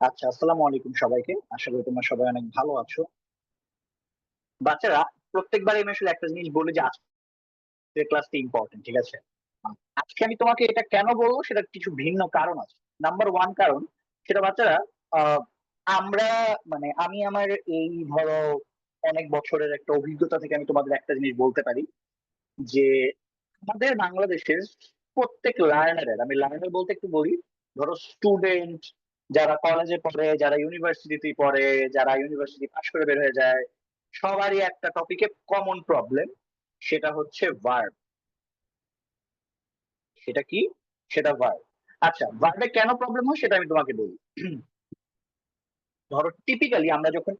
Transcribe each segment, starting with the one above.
আচ্ছা, আসসালামু আলাইকুম সবাইকে। আশা করি তোমরা সবাই অনেক ভালো আছো। বাচ্চারা, প্রত্যেকবার আমি আসলে একটা জিনিস বলি যে আজকের ক্লাসটা ইম্পর্টেন্ট, ঠিক আছে? আজকে আমি তোমাকে এটা কেন বলবো সেটা কিছু ভিন্ন কারণ আছে। নাম্বার ওয়ান কারণ, সেটা বাচ্চারা, আহ, আমরা মানে আমি আমার এই ধরো অনেক বছরের একটা অভিজ্ঞতা থেকে আমি তোমাদের একটা জিনিস বলতে পারি যে আমাদের বাংলাদেশের প্রত্যেক লার্নারের, আমি লার্নার বলতে একটু বলি, ধরো স্টুডেন্ট যারা কলেজে পড়ে, যারা ইউনিভার্সিটিতে পড়ে, যারা ইউনিভার্সিটি পাশ করে বের হয়ে যায়, সবারই একটা টপিকে কমন প্রবলেম, সেটা হচ্ছে ভার্ব। সেটা কি? সেটা ভার্ব। আচ্ছা, ভার্বে কেন প্রবলেম হয় সেটা আমি তোমাকে বলি। ধরো টিপিক্যালি আমরা যখন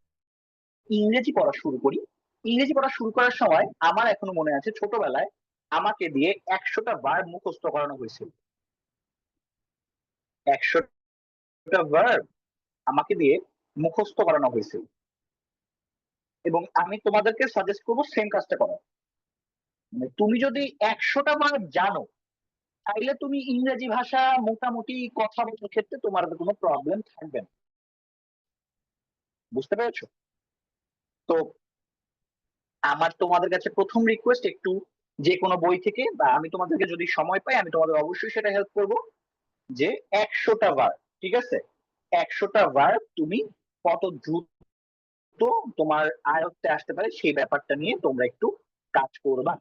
ইংরেজি পড়া শুরু করি, ইংরেজি পড়া শুরু করার সময় আমার এখনো মনে আছে ছোটবেলায় আমাকে দিয়ে 100টা ভার্ব মুখস্থ করানো হয়েছিল। 100টা ভার্ব আমাকে দিয়ে মুখস্থ করানো হয়েছিল, এবং আমি তোমাদেরকে সাজেস্ট করবো সেম কাজটা করো। মানে তুমি যদি 100টা ভার্ব জানো, তাইলে তুমি ইংরেজি ভাষা মোটামুটি কথা বলার ক্ষেত্রে তোমার আর কোনো প্রবলেম থাকবে না। বুঝতে পেরেছো? তো আমার তোমাদের কাছে প্রথম রিকোয়েস্ট, একটু যে কোনো বই থেকে, বা আমি তোমাদেরকে যদি সময় পাই আমি তোমাদের অবশ্যই সেটা হেল্প করব, যে 100টা ভার্ব, ঠিক আছে, 100টা ভার্ব তুমি কত দ্রুত তোমার আয়ত্তে আসতে পারে সেই ব্যাপারটা নিয়ে তোমরা একটু কাজ করবা।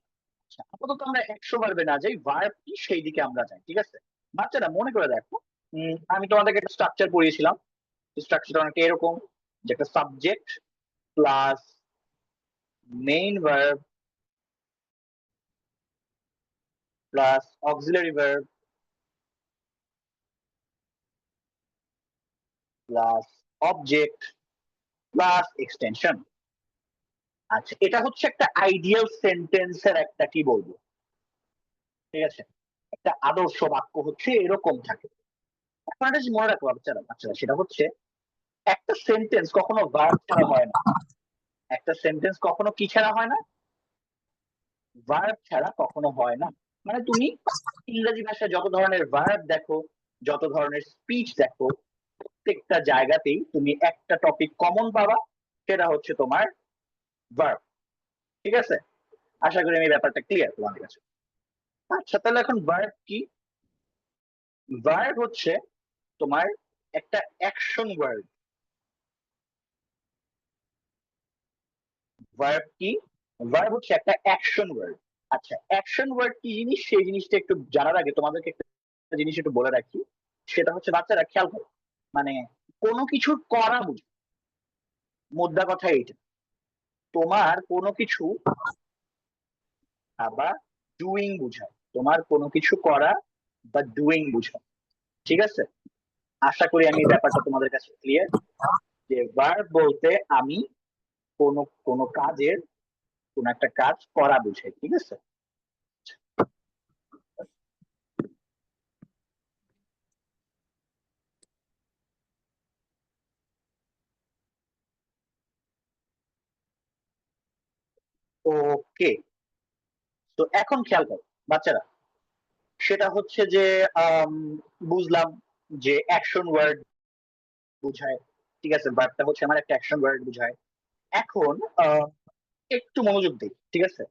আচ্ছা, আপাতত আমরা 100 ভার্বে না যাই, ভার্ব কি সেই দিকে আমরা যাই, ঠিক আছে? বাচ্চারা মনে করে দেখো, আমি তোমাদেরকে একটা স্ট্রাকচার পড়িয়েছিলাম। স্ট্রাকচার অনেকটা এরকম, যে একটা subject plus main verb plus auxiliary verb plus object plus extension. আচ্ছা, এটা হচ্ছে একটা আইডিয়াল সেন্টেন্সের একটা, কি বলবো, ঠিক আছে, একটা আদর্শ বাক্য হচ্ছে এরকম থাকে। এখন একটা জিনিস মনে রাখবো বাচ্চারা, বাচ্চারা, সেটা হচ্ছে একটা সেন্টেন্স কখনো ভার্ব ছাড়া হয় না। একটা সেন্টেন্স কখনো কি ছাড়া হয় না? ভার্ব ছাড়া কখনো হয় না। মানে তুমি ইংরেজি ভাষায় যত ধরনের ভার্ব দেখো, যত ধরনের স্পিচ দেখো, প্রত্যেকটা জায়গাতেই তুমি একটা টপিক কমন পাবা, সেটা হচ্ছে তোমার ভার্ব। ঠিক আছে? আশা করি আমি ব্যাপারটা ক্লিয়ার তোমাদের কাছে। আচ্ছা, তাহলে এখন ভার্ব কি? ভার্ব হচ্ছে তোমার একটা অ্যাকশন ওয়ার্ড। ভার্ব কি? ভার্ব হচ্ছে একটা অ্যাকশন ওয়ার্ড। আচ্ছা, অ্যাকশন ওয়ার্ড কি জিনিস সেই জিনিসটা একটু জানার আগে তোমাদেরকে একটা জিনিস একটু বলে রাখি। সেটা হচ্ছে, বাচ্চারা খেয়াল করো, মানে কোনো কিছু করা বুঝো, মোদ্দা কথা এইটা। তোমার কোনো কিছু বা ডুইং বুঝায়, তোমার কোনো কিছু করা বা ডুইং বুঝায়, ঠিক আছে? আশা করি আমি এই ব্যাপারটা তোমাদের কাছে ক্লিয়ার, যে ভার্ব বলতে আমি কোনো কোনো কাজের, কোন একটা কাজ করা বুঝাই, ঠিক আছে? ওকে, তো এখন খেয়াল করো বাচ্চারা, সেটা হচ্ছে যে আম, বুঝলাম যে অ্যাকশন ওয়ার্ড বুঝায়, ঠিক আছে, ভার্বটা হচ্ছে আমার একটা অ্যাকশন ওয়ার্ড বুঝায়। এখন একটু মনোযোগ দিই, ঠিক আছে?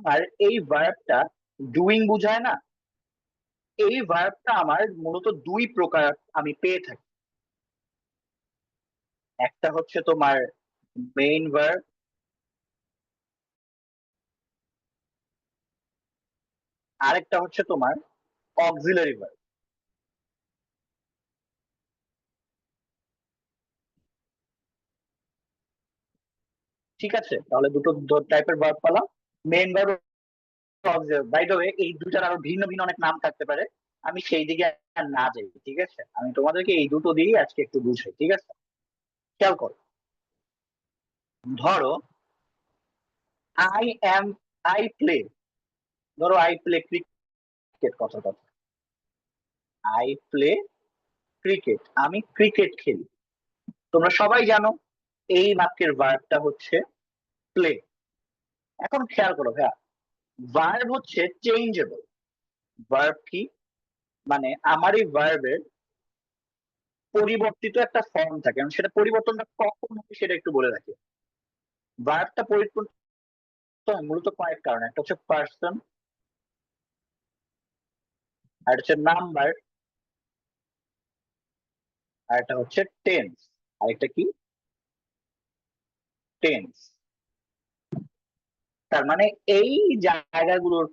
আর এই ভার্বটা ডুইং বুঝায় না। এই ভার্বটা আমার মূলত দুই প্রকার আমি পেয়ে থাকি। একটা হচ্ছে তোমার মেইন ভার্ব, আরেকটা হচ্ছে তোমার অক্সিলারি ভার্ব। ঠিক আছে, তাহলে দুটো টাইপের ভার্ব পেলাম, main verb, by the way এই দুটার আরো ভিন্ন ভিন্ন অনেক নাম থাকতে পারে, আমি সেই দিকে আর না যাই, ঠিক আছে? আমি তোমাদেরকে এই দুটো দিয়েই আজকে একটু বুঝাই, ঠিক আছে? খেয়াল করো, ধরো আই এম, আই প্লে, ধরো আই প্লে ক্রিকেট, কথা কথা, আই প্লে ক্রিকেট, আমি ক্রিকেট খেলি। তোমরা সবাই জানো এই বাক্যের ভার্বটা হচ্ছে প্লে। এখন খেয়াল করো ভাইয়া, ভার্ব হচ্ছে চেঞ্জেবল। ভার্ব কি? মানে আমার এই ভার্বের পরিবর্তিত একটা ফর্ম থাকে, এবং সেটা পরিবর্তনটা কখন হবে সেটা একটু বলে রাখি। ভার্বটা পরিবর্তন মূলত কয়েক কারণে, একটা হচ্ছে পার্সন, আর হচ্ছে নাম্বার, আর একটা হচ্ছে টেন্স, আর একটা কি টেন্স। তার মানে এই জায়গাগুলোর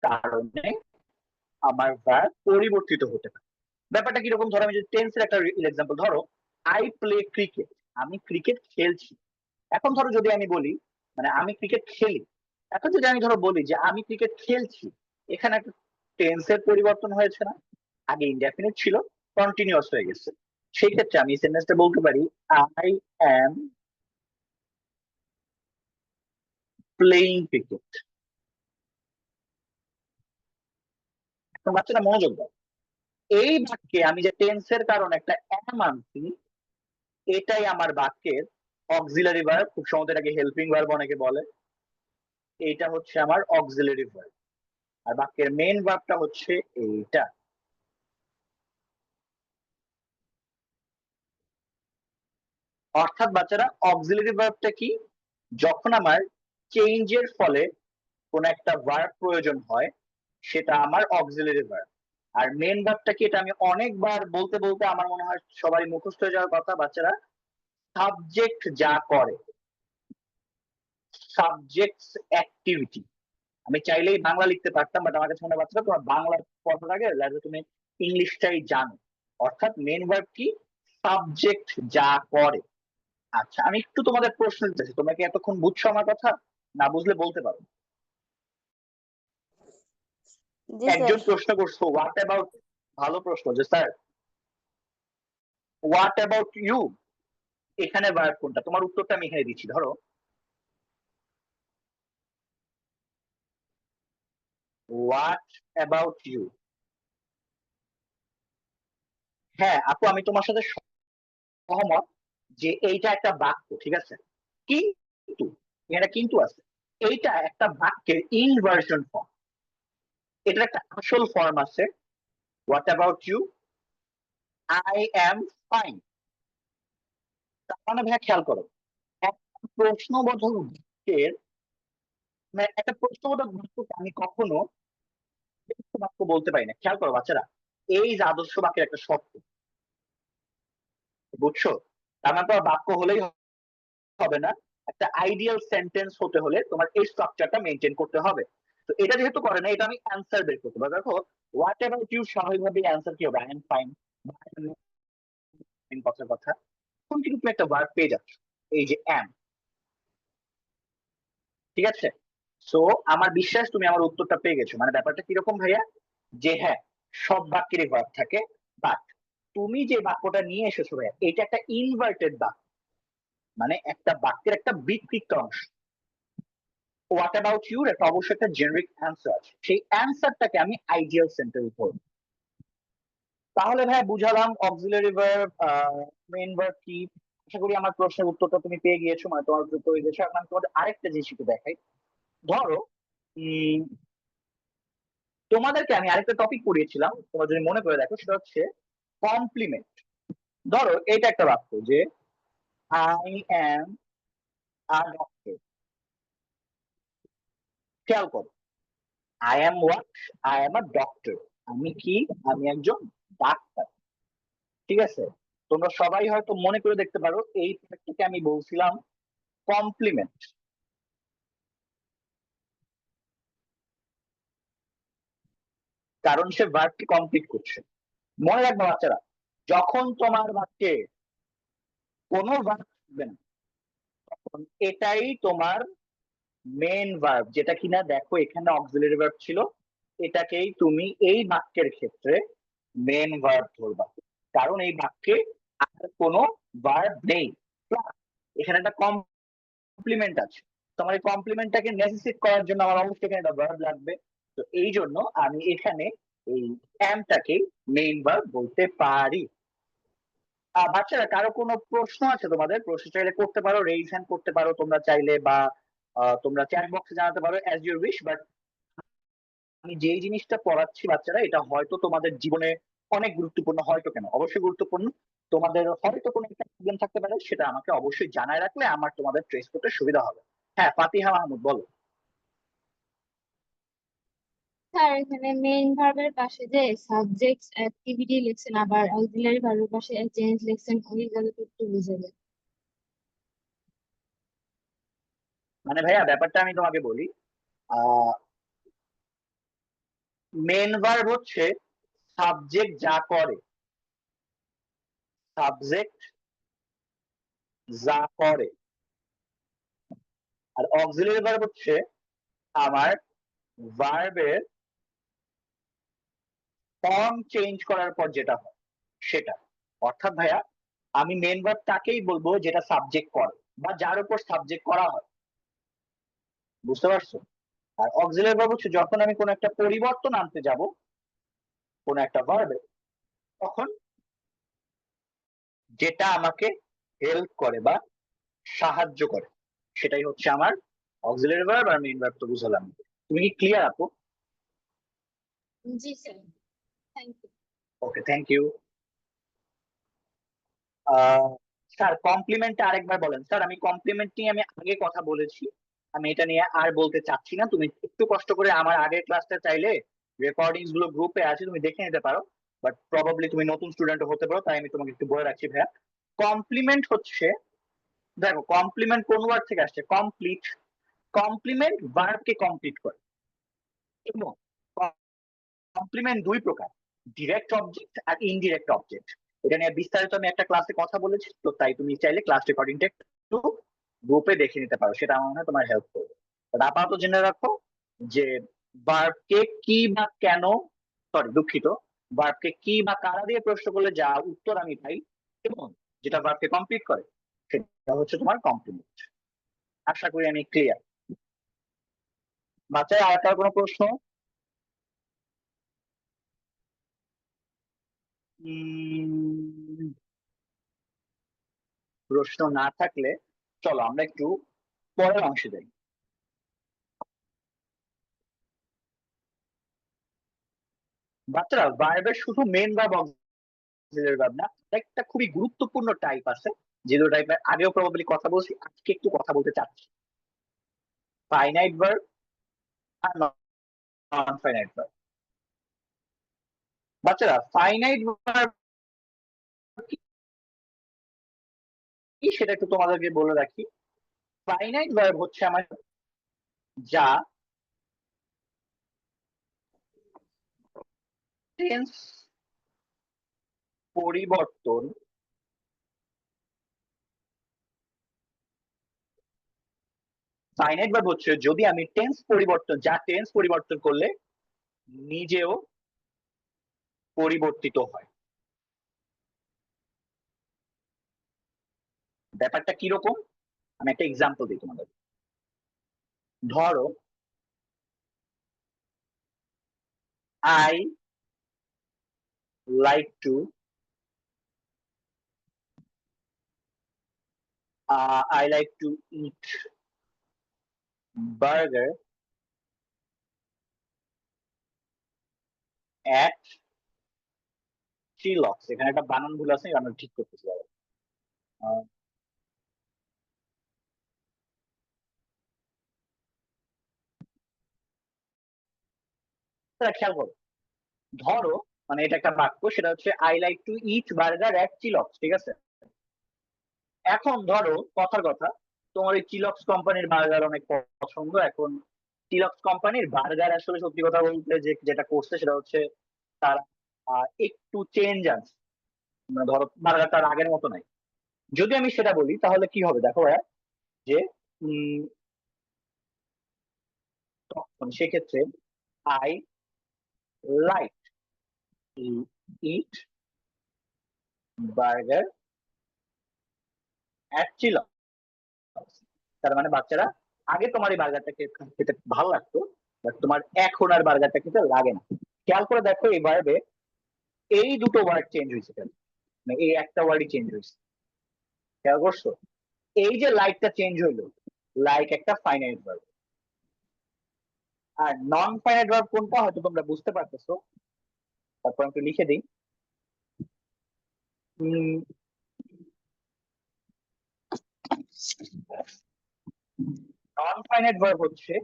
কারণে আমার ভার্ব পরিবর্তিত হতে পারে। ব্যাপারটা কিরকম, ধরো আমি যদি টেন্সের একটা এক্সাম্পল, ধরো আই প্লে ক্রিকেট, আমি ক্রিকেট খেলছি। এখন ধরো যদি আমি বলি, মানে আমি ক্রিকেট খেলি, এখন যদি আমি ধরো বলি যে আমি ক্রিকেট খেলছি, এখানে একটা টেন্সের পরিবর্তন হয়েছে না? আগে ইনডেফিনিট ছিল, কন্টিনিউয়াস হয়ে গেছে। সেই ক্ষেত্রে আমি সেন্টেন্সটা বলতে পারি আই অ্যাম প্লেইং ক্রিকেট। এখন বাচ্চারা মনোযোগ দাও, এই বাক্যে আমি যে টেন্সের কারণে একটা অ্যাম আনছি, এটাই আমার বাক্যের অক্সিলারি ভার্ব, খুব সহজে এটাকে হেল্পিং ভার্ব অনেকে বলে। এইটা হচ্ছে আমার অক্সিলারি ভার্ব, আর বাক্যের মেইন ভার্বটা হচ্ছে এইটা। অর্থাৎ বাচ্চারা অক্সিলারি ভার্বটা কি, যখন আমার চেঞ্জের ফলে কোন একটা ভার্ব প্রয়োজন হয়, সেটা আমার অক্সিলারি ভার্ব। আর মেইন ভার্বটা কি, এটা আমি অনেকবার বলতে বলতে আমার মনে হয় সবারই মুখস্থ হয়ে যাওয়ার কথা বাচ্চারা, সাবজেক্ট যা করে, সাবজেক্টস অ্যাক্টিভিটি। আমি চাইলেই বাংলা লিখতে পারতাম, বাট আমার কাছে মনে হয় বাচ্চারা তোমার বাংলা পড়ার আগে লাগে তুমি ইংলিশটাই জানো। অর্থাৎ মেইন ভার্ব কি, সাবজেক্ট যা করে। আচ্ছা, আমি একটু তোমাদের প্রশ্ন দিতেছি, তোমরা কি এতক্ষণ বুঝছো আমার কথা? না বুঝলে বলতে পারো। জি স্যার। একজন প্রশ্ন করছো হোয়াট অ্যাবাউট, ভালো প্রশ্ন, যে স্যার হোয়াট অ্যাবাউট ইউ, এখানে ভার্ব কোনটা? তোমার উত্তরটা আমি এখানে দিচ্ছি, ধরো হোয়াট অ্যাবাউট ইউ। হ্যাঁ আপু, আমি তোমার সাথে সহমত যে এইটা একটা বাক্য, ঠিক আছে, কিন্তু এখানে কিন্তু আছে, এইটা একটা বাক্যের ইনভার্সন ফর্ম। এটার একটা আসল ফর্ম আছে, what about you, I am fine. তার মানে ভাইয়া খেয়াল করো, একটা প্রশ্নবোধক বাক্যের, মানে একটা প্রশ্নবোধক বাক্যকে আমি কখনো আদর্শ বাক্য বলতে পারি না। খেয়াল করো বাচ্চারা, এই যে আদর্শ বাক্যের একটা শর্ত, বুঝছো? তার মানে তোমার বাক্য হলেই হবে না, একটা আইডিয়াল সেন্টেন্স হতে হলে তোমার এই স্ট্রাকচারটা মেনটেন করতে হবে। তো এটা যেহেতু করে না, এটা আমি অ্যান্সার বের করতে পারবো। দেখো হোয়াট এভার ইউ, স্বাভাবিকভাবেই অ্যান্সার কি হবে, আই এম ফাইন, কথার কথা। এখন কিন্তু তুমি একটা ভার্ব পেয়ে যাচ্ছ, এই যে অ্যাম, ঠিক আছে। সো আমার বিশ্বাস তুমি আমার উত্তরটা পেয়ে গেছো। মানে ব্যাপারটা কিরকম ভাইয়া, যে হ্যাঁ, সব বাক্যেরই ভার্ব থাকে, বাট তুমি যে বাক্যটা নিয়ে এসেছো ভাইয়া, এটা একটা ইনভার্টেড বাক্য, মানে একটা বাক্যের একটা বিকৃত অংশ। হোয়াট অ্যাবাউট ইউ একটা অবশ্যই একটা জেনারিক অ্যান্সার আছে, সেই অ্যান্সারটাকে আমি আইডিয়াল সেন্টেন্স করব। তাহলে ভাই বুঝালাম অক্সিলারি ভার্ব, মেইন ভার্ব কি। আশা করি আমার প্রশ্নের উত্তরটা তুমি পেয়ে গিয়েছো, মানে তোমার উত্তর হয়ে গেছে। এখন আমি তোমাদের আরেকটা জিনিস একটু দেখাই। ধরো উম, তোমাদেরকে আমি আরেকটা টপিক পড়িয়েছিলাম, তোমরা যদি মনে করে দেখো, সেটা হচ্ছে কমপ্লিমেন্ট। ধরো এটা একটা বাক্য যে আই অ্যাম আ ডক্টর। খেয়াল করো, I am what, I am a doctor. আমি কি, আমি একজন ডাক্তার, ঠিক আছে। তোমরা সবাই হয়তো মনে করে দেখতে পারো এই প্রত্যেকটাকে আমি বলছিলাম কমপ্লিমেন্ট, কারণ সে ভার্বকে কমপ্লিট করছে। মনে রাখবে বাচ্চারা, যখন তোমার বাক্যে কোনো ভার্ব থাকবে না, তখন এটাই তোমার মেন ভার্ব, যেটা কিনা দেখো এখানে অক্সিলারি ভার্ব ছিল, এটাকেই তুমি এই বাক্যের ক্ষেত্রে মেন ভার্ব ধরবা, কারণ এই বাক্যে আর কোনো ভার্ব নেই। Plus, এখানে একটা কমপ্লিমেন্ট আছে, তোমার এই কমপ্লিমেন্টটাকে নেসেসিট করার জন্য আমার অবশ্যই এখানে একটা ভার্ব লাগবে। তো এই জন্য আমি এখানে এই অ্যামটাকে মেইন ভার্ব বলতে পারি। বাচ্চারা কারো কোনো প্রশ্ন আছে তোমাদের? প্রশ্ন চাইলে করতে পারো, রেইজ হ্যান্ড করতে পারো তোমরা চাইলে, বা তোমরা চ্যাট বক্সে জানাতে পারো, অ্যাজ ইউর উইশ। বাট আমি যেই জিনিসটা পড়াচ্ছি বাচ্চারা, এটা হয়তো তোমাদের জীবনে অনেক গুরুত্বপূর্ণ, হয়তো কেন অবশ্যই গুরুত্বপূর্ণ। তোমাদের হয়তো কোনো একটা প্রবলেম থাকতে পারে, সেটা আমাকে অবশ্যই জানায় রাখলে আমার তোমাদের ট্রেস করতে সুবিধা হবে। হ্যাঁ, ফাতিহা মাহমুদ বলো। স্যার এখানে মেইন ভার্বের পাশে যে সাবজেক্ট অ্যাক্টিভিটি লিখছেন, আবার অক্সিলারি ভার্বের পাশে চেঞ্জ লিখছেন, ওইগুলো একটু বুঝে দেন। মানে ভাইয়া ব্যাপারটা আমি তোমাকে বলি, মেন ভার্ব হচ্ছে সাবজেক্ট যা করে, সাবজেক্ট যা করে, আর অক্সিলারি ভার্ব হচ্ছে আমার ভার্বের ফর্ম চেঞ্জ করার পর যেটা হয় সেটা। অর্থাৎ ভাইয়া আমি মেন ভার্ব তাকেই বলবো যেটা সাবজেক্ট করে বা যার উপর সাবজেক্ট করা হয়, বুঝতে পারছো? আর অক্সিলারি ভার্ব হচ্ছে যখন আমি কোনো একটা পরিবর্তন আনতে যাব কোন একটা ভার্বে, তখন যেটা আমাকে হেল্প করে বা সাহায্য করে, সেটাই হচ্ছে আমার অক্সিলারি ভার্ব। আর মেইন ভার্ব তো বুঝলাম। তুমি কি ক্লিয়ার আপু? জি sir, thank you. Okay, thank you. Sir complement আরেকবার বলেন। স্যার আমি কমপ্লিমেন্ট নিয়ে আমি আগে কথা বলেছি, আমি এটা নিয়ে আর বলতে চাচ্ছি না। তুমি একটু কষ্ট করে আমার আগের ক্লাসটা চাইলে রেকর্ডিংস গুলো গ্রুপে আছে, তুমি দেখে নিতে পারো। বাট প্রবাবলি তুমি নতুন স্টুডেন্ট হতে পারো, তাই আমি তোমাকে একটু বলে রাখছি ভাইয়া। কমপ্লিমেন্ট হচ্ছে, দেখো কমপ্লিমেন্ট কোন ওয়ার্ড থেকে আসছে? কমপ্লিট। কমপ্লিমেন্ট ভার্বকে কমপ্লিট করে। এবং কমপ্লিমেন্ট দুই প্রকার, ডিরেক্ট অবজেক্ট আর ইনডিরেক্ট অবজেক্ট। এটা নিয়ে বিস্তারিত আমি একটা ক্লাসে কথা বলেছি, তো তাই তুমি চাইলে ক্লাস রেকর্ডিংটা একটু গ্রুপে দেখে নিতে পারো, সেটা আমার মনে হয় তোমার হেল্প করবে। আপাতত জেনে রাখো যে ভার্বকে কি বা কেন, সরি দুঃখিত, ভার্বকে কি বা কারা দিয়ে প্রশ্ন করলে যা উত্তর আমি পাই এবং যেটা ভার্বকে কমপ্লিট করে, সেটা হচ্ছে তোমার কমপ্লিমেন্ট। আশা করি আমি ক্লিয়ার। বাচ্চারা আর কারো কোনো প্রশ্ন? প্রশ্ন না থাকলে চলো আমরা একটু পরের অংশে যাই। বাচ্চারা ভার্বের শুধু মেন ভার্ব অক্সিলারি ভার্ব না, একটা খুবই গুরুত্বপূর্ণ টাইপ আছে, যেগুলো টাইপের আগেও প্রবাবলি কথা বলছি, আজকে একটু কথা বলতে চাচ্ছি। ফাইনাইট ভার্ব আর নন ফাইনাইট ভার্ব। বাচ্চারা ফাইনাইট ভার্ব কি সেটা একটু তোমাদেরকে বলে রাখি। ফাইনাইট ভার্ব হচ্ছে আমার যা টেন্স পরিবর্তন, ফাইনাইট ভার্ব হচ্ছে যদি আমি টেন্স পরিবর্তন, যা টেন্স পরিবর্তন করলে নিজেও পরিবর্তিত হয়। ব্যাপারটা কিরকম আমি একটা এক্সাম্পল দিই তোমাদের। ধরো I like to I like to eat burger at Chilox। এখানে একটা বানান ভুল আছে, আমরা ঠিক করতেছি। আহ, তাহলে খেয়াল করো, ধরো মানে এটা একটা বাক্য, সেটা হচ্ছে I like to it burger at Chillox, ঠিক আছে? এখন ধরো কথার কথা, তোমার এই চিলক্স কোম্পানির বার্গার অনেক পছন্দ। এখন চিলক্স কোম্পানির বার্গার আসলে সত্যি কথা বলতে যে যেটা করছে সেটা হচ্ছে তারা একটু চেঞ্জ আনছে, মানে ধরো বার্গারটা আর আগের মতো নাই। যদি আমি সেটা বলি তাহলে কি হবে দেখো ভাইয়া, যে তখন সেক্ষেত্রে I like to it burger at Chillox. তার মানে বাচ্চারা আগে তোমার এই বার্গারটাকে খেতে ভালো লাগতো, বাট তোমার এখন আর বার্গারটা খেতে লাগে না। খেয়াল করে দেখো এই ভার্বে এই দুটো ওয়ার্ড চেঞ্জ হয়েছে কেন, মানে এই একটা ওয়ার্ডই চেঞ্জ হয়েছে, খেয়াল করছো? এই যে লাইকটা চেঞ্জ হইলো, লাইক একটা ফাইনাইট ভার্ব। আর নন ফাইনাইট ভার্ব কোনটা হয়তো তোমরা বুঝতে পারতেছো, তারপর একটু লিখে দিই। নন ফাইনাইট ভার্ব হচ্ছে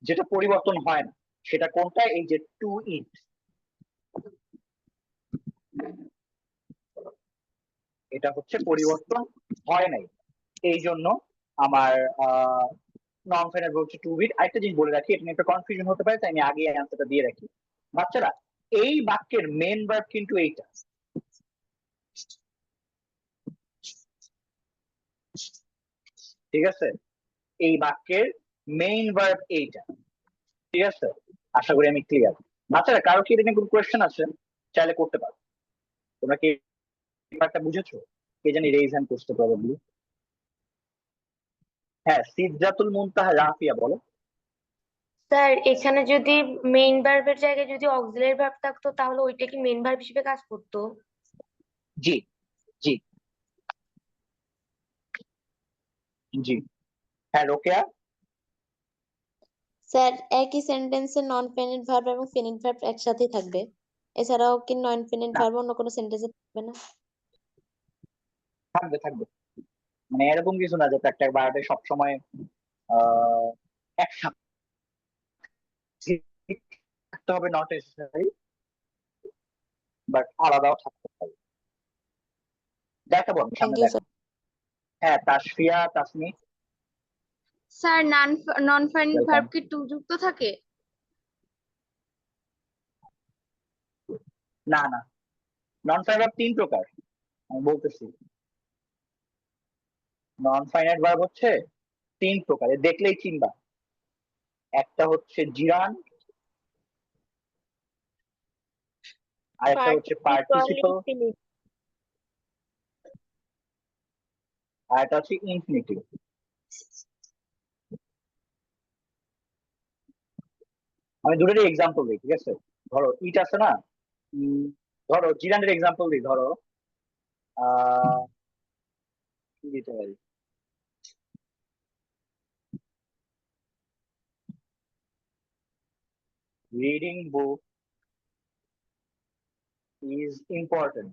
যেটা পরিবর্তন হয় না, সেটা কোনটা? এই যে টু ইট, এটা হচ্ছে পরিবর্তন হয় নাই, এই জন্য আমার নন ফাইনাইট ভার্ব হচ্ছে টু ইট। আরেকটা জিনিস বলে রাখি, এটা নিয়ে একটা কনফিউশন হতে পারে, তাই আমি আগে অ্যান্সারটা দিয়ে রাখি। বাচ্চারা, এই বাক্যের মেন ভার্ব কিন্তু এইটা, ঠিক আছে? এই বাক্যের মেইন ভার্ব এইটা, ঠিক আছে? আশা করি আমি ক্লিয়ার। বাচ্চারা, কারো কি এটা নিয়ে কোনো কোয়েশ্চেন আছে? চাইলে করতে পারো। তোমরা কি ব্যাপারটা বুঝেছো? কে জানি রেইজ হ্যান্ড করতে প্রবাবলি। হ্যাঁ, সিদরাতুল মুনতাহা রাফিয়া, বলো। স্যার এখানে যদি মেইন ভার্বের জায়গায় যদি অক্সিলারি ভার্ব থাকতো তাহলে ওইটা কি মেইন ভার্ব হিসেবে কাজ করতো? জি, জি, জি। হ্যাঁ, রোকেয়া। স্যার একই সেন্টেন্সে নন ফিনিট ভার্ব এবং ফিনিট ভার্ব একসাথেই থাকবে, এছাড়াও কি নন ফিনিট না, ভার্ব অন্য কোনো সেন্টেন্সে থাকবে না? থাকবে থাকবে, মানে এরকম কিছু না যে একটা ভার্বে সবসময় আহ একসাথে থাকতে হবে, নট নেসেসারি, বাট আলাদাও থাকতে হবে। দেখাবো আমি থ্যাংক সামনে, ইউ দেখো। স্যার। হ্যাঁ, Tasfia, Tasmi, sir non finite welcome. Verb কি টু যুক্ত থাকে? না না, নন ফাইনাইট তিন প্রকার, আমি বলতেছি। নন ফাইনাইট ভার্ব হচ্ছে তিন প্রকার, এ দেখলেই চিনবা। একটা হচ্ছে জিরান, আর একটা হচ্ছে পার্টিসিপল, পার্টিসিপল, ইনফিনিট। আর একটা হচ্ছে ইনফিনিটিভ। আমি দুটোরই এক্সাম্পল দিই, ঠিক আছে? ধরো ইট আছে না, ধরো জিরানের এক্সাম্পল দিই, ধরো আহ কি দিতে পারি? Reading book is important.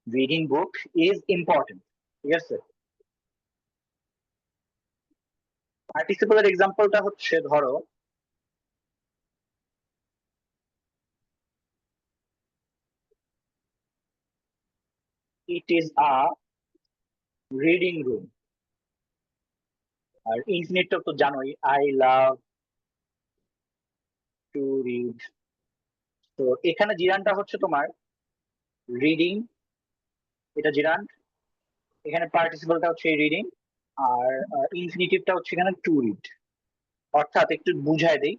Reading book is important, ঠিক আছে? পার্টিসিপলের এক্সাম্পলটা হচ্ছে, ধরো it is a reading room. আর ইনফিনিটটা তো জানোই, আই লাভ টু রিড। তো এখানে জিরানটা হচ্ছে তোমার রিডিং, এটা জিরান। এখানে পার্টিসিপলটা হচ্ছে রিডিং, আর ইনফিনিটিভটা হচ্ছে এখানে টু রিড। অর্থাৎ একটু বুঝায় দেই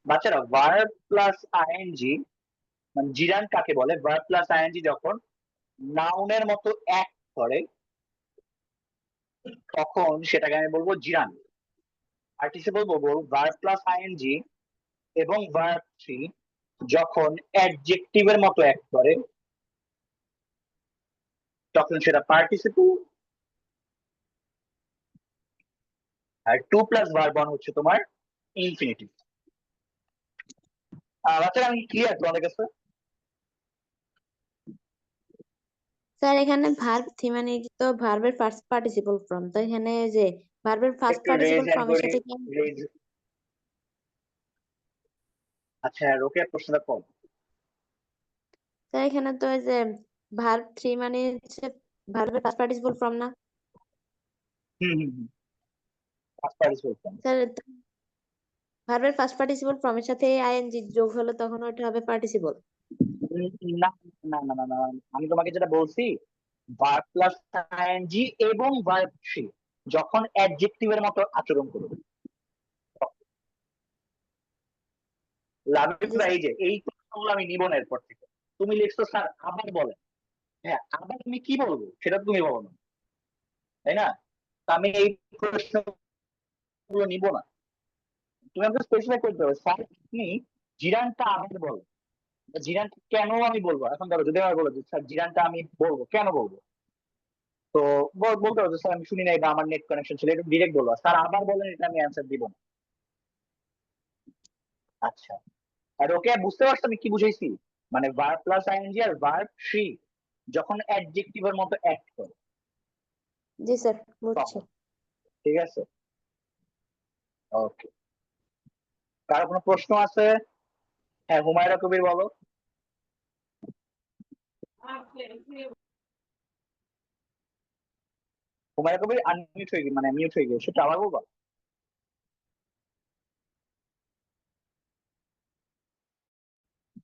বাচ্চারা, ভার্ব প্লাস আইএনজি, মানে জিরান কাকে বলে? ভার্ব প্লাস আইএনজি যখন নাউনের মতো অ্যাক্ট করে, তখন সেটাকে আমি বলবো জিরান। পার্টিসিপল বলবো ভার্ব প্লাস আইএনজি এবং ভার্ব থ্রি যখন অ্যাডজেক্টিভের মতো অ্যাক্ট করে, তখন সেটা পার্টিসিপল। আর টু প্লাস ভার্ব ওয়ান হচ্ছে তোমার ইনফিনিটিভ। বাচ্চারা, আমি ক্লিয়ার তোমাদের কাছে? স্যার এখানে ভার্ব থ্রি মানে তো ভার্বের ফার্স্ট পার্টিসিপল ফর্ম, তো এখানে যে ভার্বের ফার্স্ট একটু রেজ পার্টিসিপল হ্যান্ড ফর্মের করি, সাথে কি? রেজ। আচ্ছা, রোকেয়া প্রশ্নটা কর। স্যার এখানে তো এই যে ভার্ব থ্রি মানে হচ্ছে ভার্বের ফার্স্ট পার্টিসিপল ফর্ম না? হুম হুম হুম, past participle form। স্যার ভার্বের ফার্স্ট পার্টিসিপল ফর্মের সাথে আইএনজি যোগ হলে তখন ওটা হবে পার্টিসিপল। না না না না না, আমি তোমাকে যেটা বলছি, ভার্ব প্লাস আইএনজি এবং ভার্ব থ্রি যখন অ্যাডজেক্টিভের মতো আচরণ করবে। লাভিব জি ভাই, স্যার। এই যে এই প্রশ্নগুলো আমি নিব না এরপর থেকে। তুমি লিখছো স্যার আবার বলেন, হ্যাঁ আবার তুমি কি বলবো সেটা তো তুমি বলো না, তাই না? তা আমি এই প্রশ্নগুলো নিব না। তুমি আমাকে স্পেসিফাই করতে হবে, স্যার আপনি জিরানটা আবার বলো, জিরানটা কেন আমি বলবো। এখন ধরো যদি আমি বলো যে স্যার জিরানটা আমি বলবো, কেন বলবো? তো বলতে হবে যে, স্যার আমি শুনি নাই বা আমার নেট কানেকশন ছিল, এটা ডিরেক্ট বলবো। স্যার আবার বলেন, এটা আমি অ্যান্সার দিব না। আচ্ছা, আর ওকে বুঝতে পারছো আমি কি বুঝাইছি? মানে ভার্ব প্লাস আইএনজি আর ভার্ব থ্রি যখন অ্যাডজেক্টিভের মতো অ্যাক্ট করে জি স্যার বুঝছি। তখন। ঠিক আছে, ওকে। কারো কোনো প্রশ্ন আছে? হ্যাঁ, হুমায়রা কবির বলো। হুমায়রা কবির আনমিউট হয়ে গিয়ে মানে মিউট হয়ে গিয়ে সেটা আবার বলবা।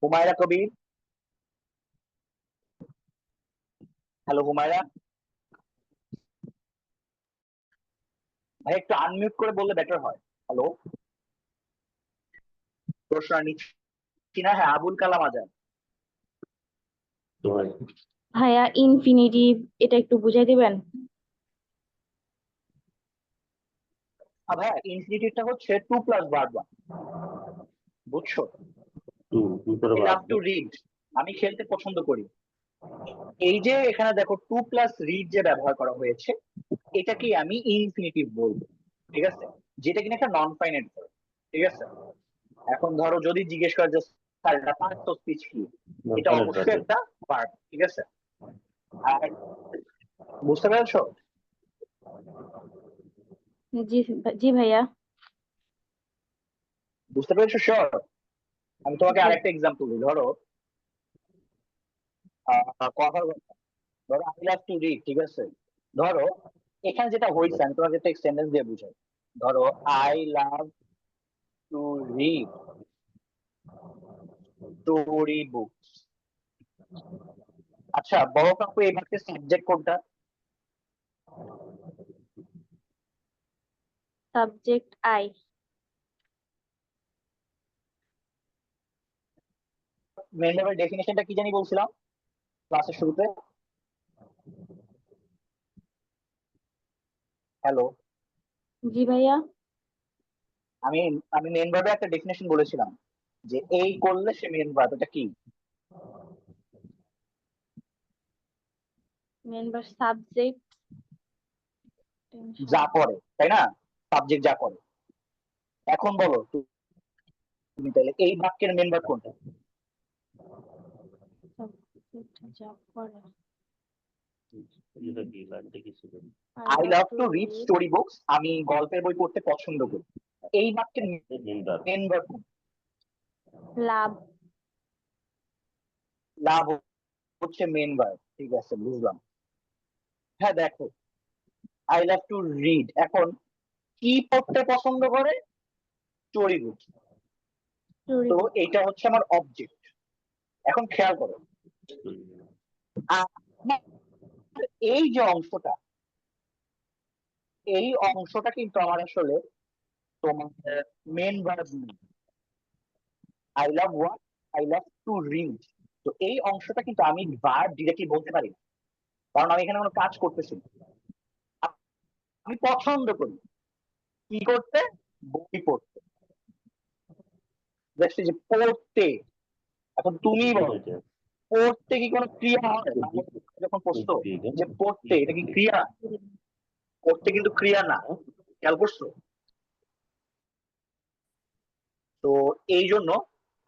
হুমায়রা কবির, হ্যালো হুমায়রা ভাই, একটু আনমিউট করে বললে বেটার হয়। হ্যালো, প্রশ্ন নিচ্ছি না। হ্যাঁ, আবুল কালাম আজাদ। ভাইয়া ইনফিনিটিভ এটা একটু বুঝাই দিবেন? ভাইয়া ইনফিনিটিভটা হচ্ছে টু প্লাস ভার্ব ওয়ান, বুঝছো? আই লাভ টু রিড, আমি খেলতে পছন্দ করি। এই যে এখানে দেখো টু প্লাস রিড যে ব্যবহার করা হয়েছে, এটাকে আমি ইনফিনিটিভ বলবো। ঠিক আছে, যেটা কিনা একটা নন ফাইনাইট ভার্ব। ঠিক আছে, এখন ধরো যদি জিজ্ঞেস করে যে স্যার এটা পার্টস অফ স্পিচ কি, এটা অবশ্যই একটা ভার্ব। ঠিক আছে, আর বুঝতে পেরেছো? জি জি ভাইয়া। বুঝতে পেরেছো শিওর? আমি তোমাকে জি। আরেকটা এক্সাম্পল দিই। ধরো কথার কথা, ধরো আই লাভ টু রিড। ঠিক আছে, ধরো এখানে যেটা হয়েছে আমি তোমাকে একটা সেন্টেন্স দিয়ে বুঝাই। ধরো I love to read story books. আচ্ছা বড় কাকু, এই বাক্যের সাবজেক্ট কোনটা? Subject I. মেন ভার্বের ডেফিনেশনটা কি জানি বলছিলাম ক্লাসের শুরুতে? হ্যালো, জি ভাইয়া। আমি আমি মেন ভার্বের একটা ডেফিনেশন বলেছিলাম যে এই করলে সে মেন ভার্ব। এটা কি? মেম্বার সাবজেক্ট যা করে, তাই না? সাবজেক্ট যা করে। এখন বলো তুমি তাহলে এই বাক্যের মেন ভার্ব কোনটা? যা করে। I love to read story books, আমি গল্পের বই পড়তে পছন্দ করি। এই বাক্যের মেন ভার্ব কোনটা? লাভ। লাভ হচ্ছে মেন ভার্ব। ঠিক আছে, বুঝলাম। হ্যাঁ দেখো, আই লাভ টু রিড, এখন কি পড়তে পছন্দ করে? Story book. তো এটা হচ্ছে আমার অবজেক্ট। এখন খেয়াল করো, আমার এই যে অংশটা, এই অংশটা কিন্তু আমার আসলে তোমার মেন ভার্ব নেই। I love what? I love to read. তো এই অংশটা কিন্তু আমি ভার্ব ডিরেক্টলি বলতে পারি না, কারণ আমি এখানে কোনো কাজ করতেছি না। আমি পছন্দ করি কি করতে? বই পড়তে। দেখছি যে পড়তে, এখন তুমি বলো পড়তে কি কোনো ক্রিয়া হয়? যখন পড়তো যে পড়তে, এটা কি ক্রিয়া? পড়তে কিন্তু ক্রিয়া না, খেয়াল করছো? তো এই জন্য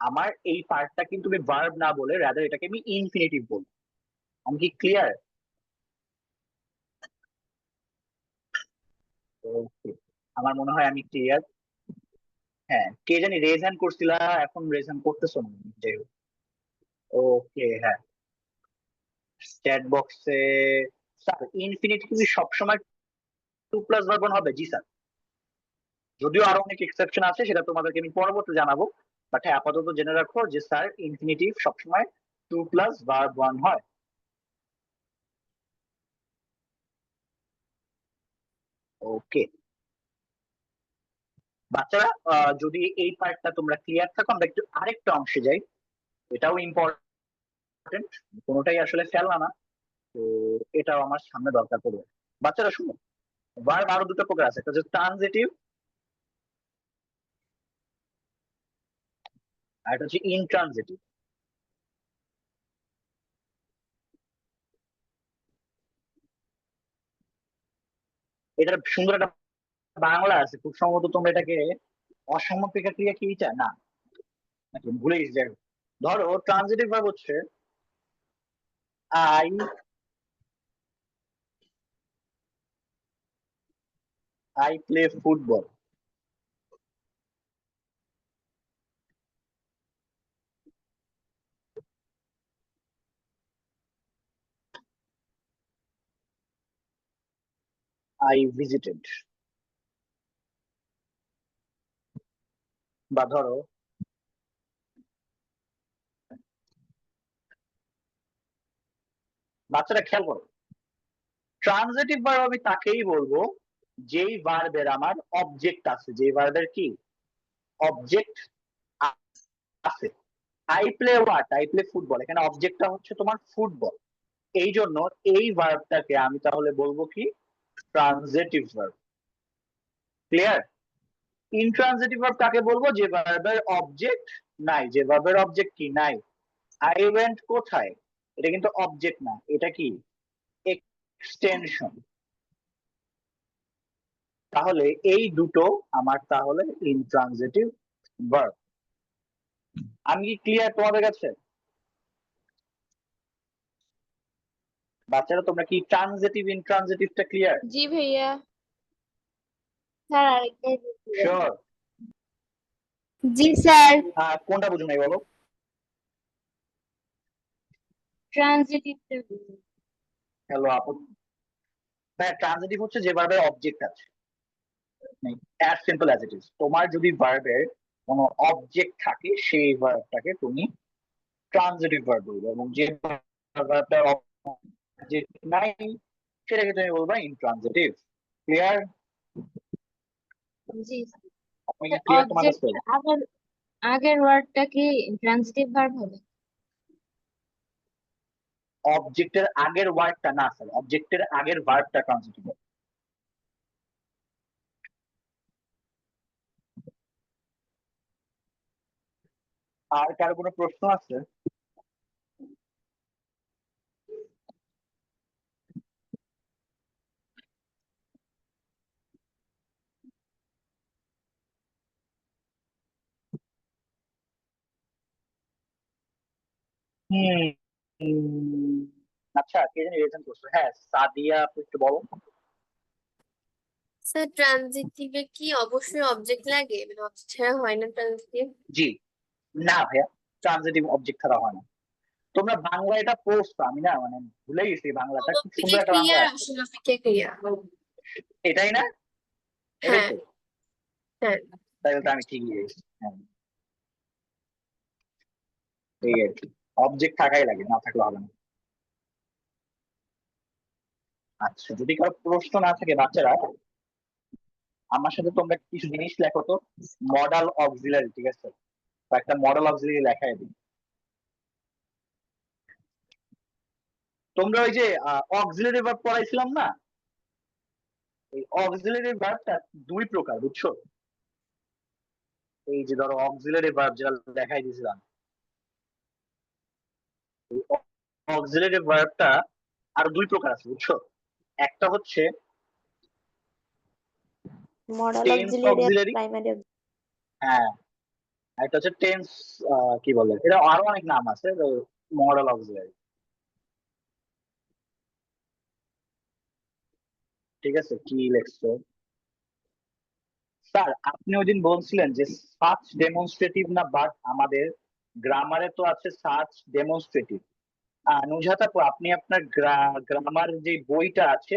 আমার এই পার্টটা কিন্তু আমি ভার্ব না বলে রাদার এটাকে আমি ইনফিনিটিভ বলবো। আমি কি ক্লিয়ার? আমার মনে হয় আমি ক্লিয়ার। হ্যাঁ, কে জানি রেজ হ্যান্ড করছিলা, এখন রেজ হ্যান্ড করতেছো না। যাই হোক, ওকে। হ্যাঁ, চ্যাট বক্সে স্যার ইনফিনিটিভ কি সবসময় টু প্লাস ভার্ব হবে? জি স্যার, যদিও আরো অনেক এক্সেপশন আছে, সেটা তোমাদেরকে আমি পরবর্তী জানাবো। বাট হ্যাঁ, আপাতত জেনে রাখো যে স্যার ইনফিনিটিভ সবসময় টু প্লাস ভার্ব ওয়ান হয়। ওকে বাচ্চারা, যদি এই পার্টটা তোমরা ক্লিয়ার থাকো, আমরা একটু আরেকটা অংশে যাই। এটাও ইম্পর্টেন্ট, কোনোটাই আসলে ফেলনা না। তো এটাও আমার সামনে দরকার পড়বে। বাচ্চারা শুনো, ভার্ব আরো দুটো প্রকার আছে, একটা হচ্ছে ট্রানজিটিভ আর একটা হচ্ছে ইনট্রানজিটিভ। এটার সুন্দর একটা বাংলা আছে, খুব সম্ভবত তোমরা এটাকে অসমাপিকা ক্রিয়া কি এটা না নাকি ভুলে গেছি। যাই হোক, ধরো ট্রানজিটিভ ভার্ব হচ্ছে I play football. I visited. বা ধরো বাচ্চারা খেয়াল করো, ট্রানজিটিভ ভার্ব আমি তাকেই বলবো যেই ভার্বের আমার অবজেক্ট আছে, যেই ভার্বের কি অবজেক্ট আছে। I play what? I play football, এখানে অবজেক্টটা হচ্ছে তোমার ফুটবল। এই জন্য এই ভার্বটাকে আমি তাহলে বলবো কি transitive verb. Clear? Intransitive verb কাকে বলবো? যে ভার্বের অবজেক্ট নাই, যে ভার্বের অবজেক্ট কি নাই। আই ওয়েন্ট কোথায়? এটা কিন্তু অবজেক্ট না, এটা কি এক্সটেনশন। তাহলে এই দুটো আমার তাহলে ইনট্রানজিটিভ ভার্ব। আমি কি ক্লিয়ার তোমাদের কাছে? বাচ্চারা তোমরা কি ট্রানজিটিভ ইনট্রানজিটিভটা ক্লিয়ার? জি ভাইয়া। স্যার আরেকবার বলতে হবে। শিওর? জি স্যার। কোনটা বুঝো নাই বলো? ট্রানজিটিভটা বলুন। হ্যালো আপু, হ্যাঁ ট্রানজিটিভ হচ্ছে যে ভার্বের অবজেক্ট আছে, as simple as it is. তোমার যদি ভার্বের কোনো অবজেক্ট থাকে সেই ভার্বটাকে তুমি ট্রানজিটিভ ভার্ব বলবে, এবং যে ভার্বটার অবজেক্ট নাই সেটাকে তুমি বলবা ইনট্রানজিটিভ। ক্লিয়ার? জি আমি কি ক্লিয়ার তোমার অবজেক্ট কাছে? আগের ওয়ার্ডটা কি ট্রানজিটিভ ভার্ব হবে? অবজেক্টের আগের ওয়ার্ডটা না স্যার, অবজেক্টের আগের ভার্বটা ট্রানজিটিভ। আর কারো কোনো প্রশ্ন আছে? হুম হুম, আচ্ছা কে জানি রেজেন্ট করছো? হ্যাঁ সাদিয়া, আপু একটু বলো। স্যার ট্রানজিটিভে কি অবশ্যই অবজেক্ট লাগে, মানে অবজেক্ট ছাড়া হয় না ট্রানজিটিভ? জি না ভাইয়া, ট্রানজিটিভ অবজেক্ট ছাড়া হয় না। তোমরা বাংলা এটা পড়ছো, আমি না মানে ভুলে গেছি, বাংলাটা খুব অনপিকে সুন্দর একটা বাংলা ক্রিয়া, আছে। অসমাপিকে ক্রিয়া। এটাই না? এটাই হ্যাঁ তো? হ্যাঁ। তাহলে তো আমি ঠিকই গেছি। হ্যাঁ এই আর কি, অবজেক্ট থাকাই লাগে, না থাকলে হবে না। আচ্ছা যদি কারো প্রশ্ন না থাকে বাচ্চারা, আমার সাথে তোমরা কিছু জিনিস লেখো তো। মডাল অক্সিলারি, ঠিক আছে? একটা মডেল অক্সিলারি লেখাই দিই। তোমরা ওই যে অক্সিলারি ভার্ব পড়াইছিলাম না, এই অক্সিলারি ভার্বটা দুই প্রকার, বুঝছো? এই যে ধরো অক্সিলারি ভার্ব যেটা দেখাই দিয়েছিলাম, অক্সিলারি ভার্বটা আর দুই প্রকার আছে, বুঝছো? একটা হচ্ছে মডেল টেন্স অক্সিলিয়ারি আর অক্সিলারি, প্রাইমারি। হ্যাঁ একটা হচ্ছে টেন্স, কি বলে এটা, আরো অনেক নাম আছে, মডেল অক্সিলারি। ঠিক আছে, কি লেখছো? স্যার আপনি ওই দিন বলছিলেন যে সাচ ডেমনস্ট্রেটিভ না, বাট আমাদের গ্রামারে তো আছে সাচ ডেমনস্ট্রেটিভ। নুজহাত আপু, আপনি আপনার গ্রামার যে বইটা আছে